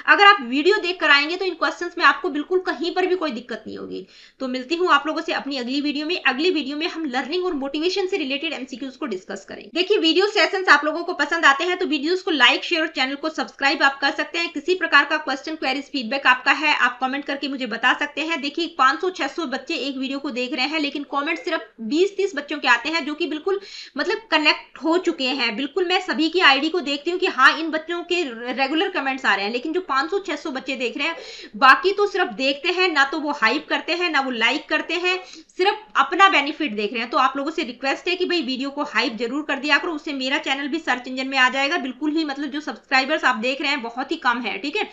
अगर आप वीडियो देख कर आएंगे तो इन क्वेश्चंस में आपको बिल्कुल कहीं पर भी कोई दिक्कत नहीं होगी। तो मिलती हूँ आप लोगों से अपनी अगली वीडियो में। अगली वीडियो में हम लर्निंग और मोटिवेशन से रिलेटेड एमसीक्यूज को डिस्कस करेंगे। देखिए वीडियो सेशंस आप लोगों को पसंद आते हैं तो वीडियोस को लाइक, शेयर और चैनल को सब्सक्राइब आप कर सकते हैं। किसी प्रकार का क्वेश्चन, क्वेरीज, फीडबैक आपका है, आप कमेंट करके मुझे बता सकते हैं। देखिए 500-600 बच्चे एक वीडियो को देख रहे हैं, लेकिन कमेंट सिर्फ 20-30 बच्चों के आते हैं जो कि बिल्कुल मतलब कनेक्ट हो चुके हैं। बिल्कुल मैं सभी की आईडी को देखती हूँ कि हाँ इन बच्चों के रेगुलर कमेंट्स आ रहे हैं, लेकिन जो 500-600 बच्चे देख रहे हैं, बाकी तो सिर्फ देखते हैं, ना तो वो हाइप करते हैं, ना वो लाइक करते हैं, सिर्फ अपना बेनिफिट देख रहे हैं। तो आप लोगों से रिक्वेस्ट है कि भाई वीडियो को हाइप जरूर कर दिया करो, उससे मेरा चैनल भी सर्च इंजन में आ जाएगा। बिल्कुल ही मतलब जो सब्सक्राइबर्स आप देख रहे हैं बहुत ही कम है, ठीक है।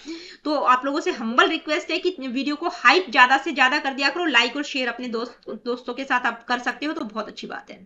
तो आप लोगों से हम्बल रिक्वेस्ट है कि वीडियो को हाइप ज्यादा से ज्यादा कर दिया करो। लाइक और शेयर अपने दोस्तों के साथ आप कर सकते हो तो बहुत अच्छी बात है।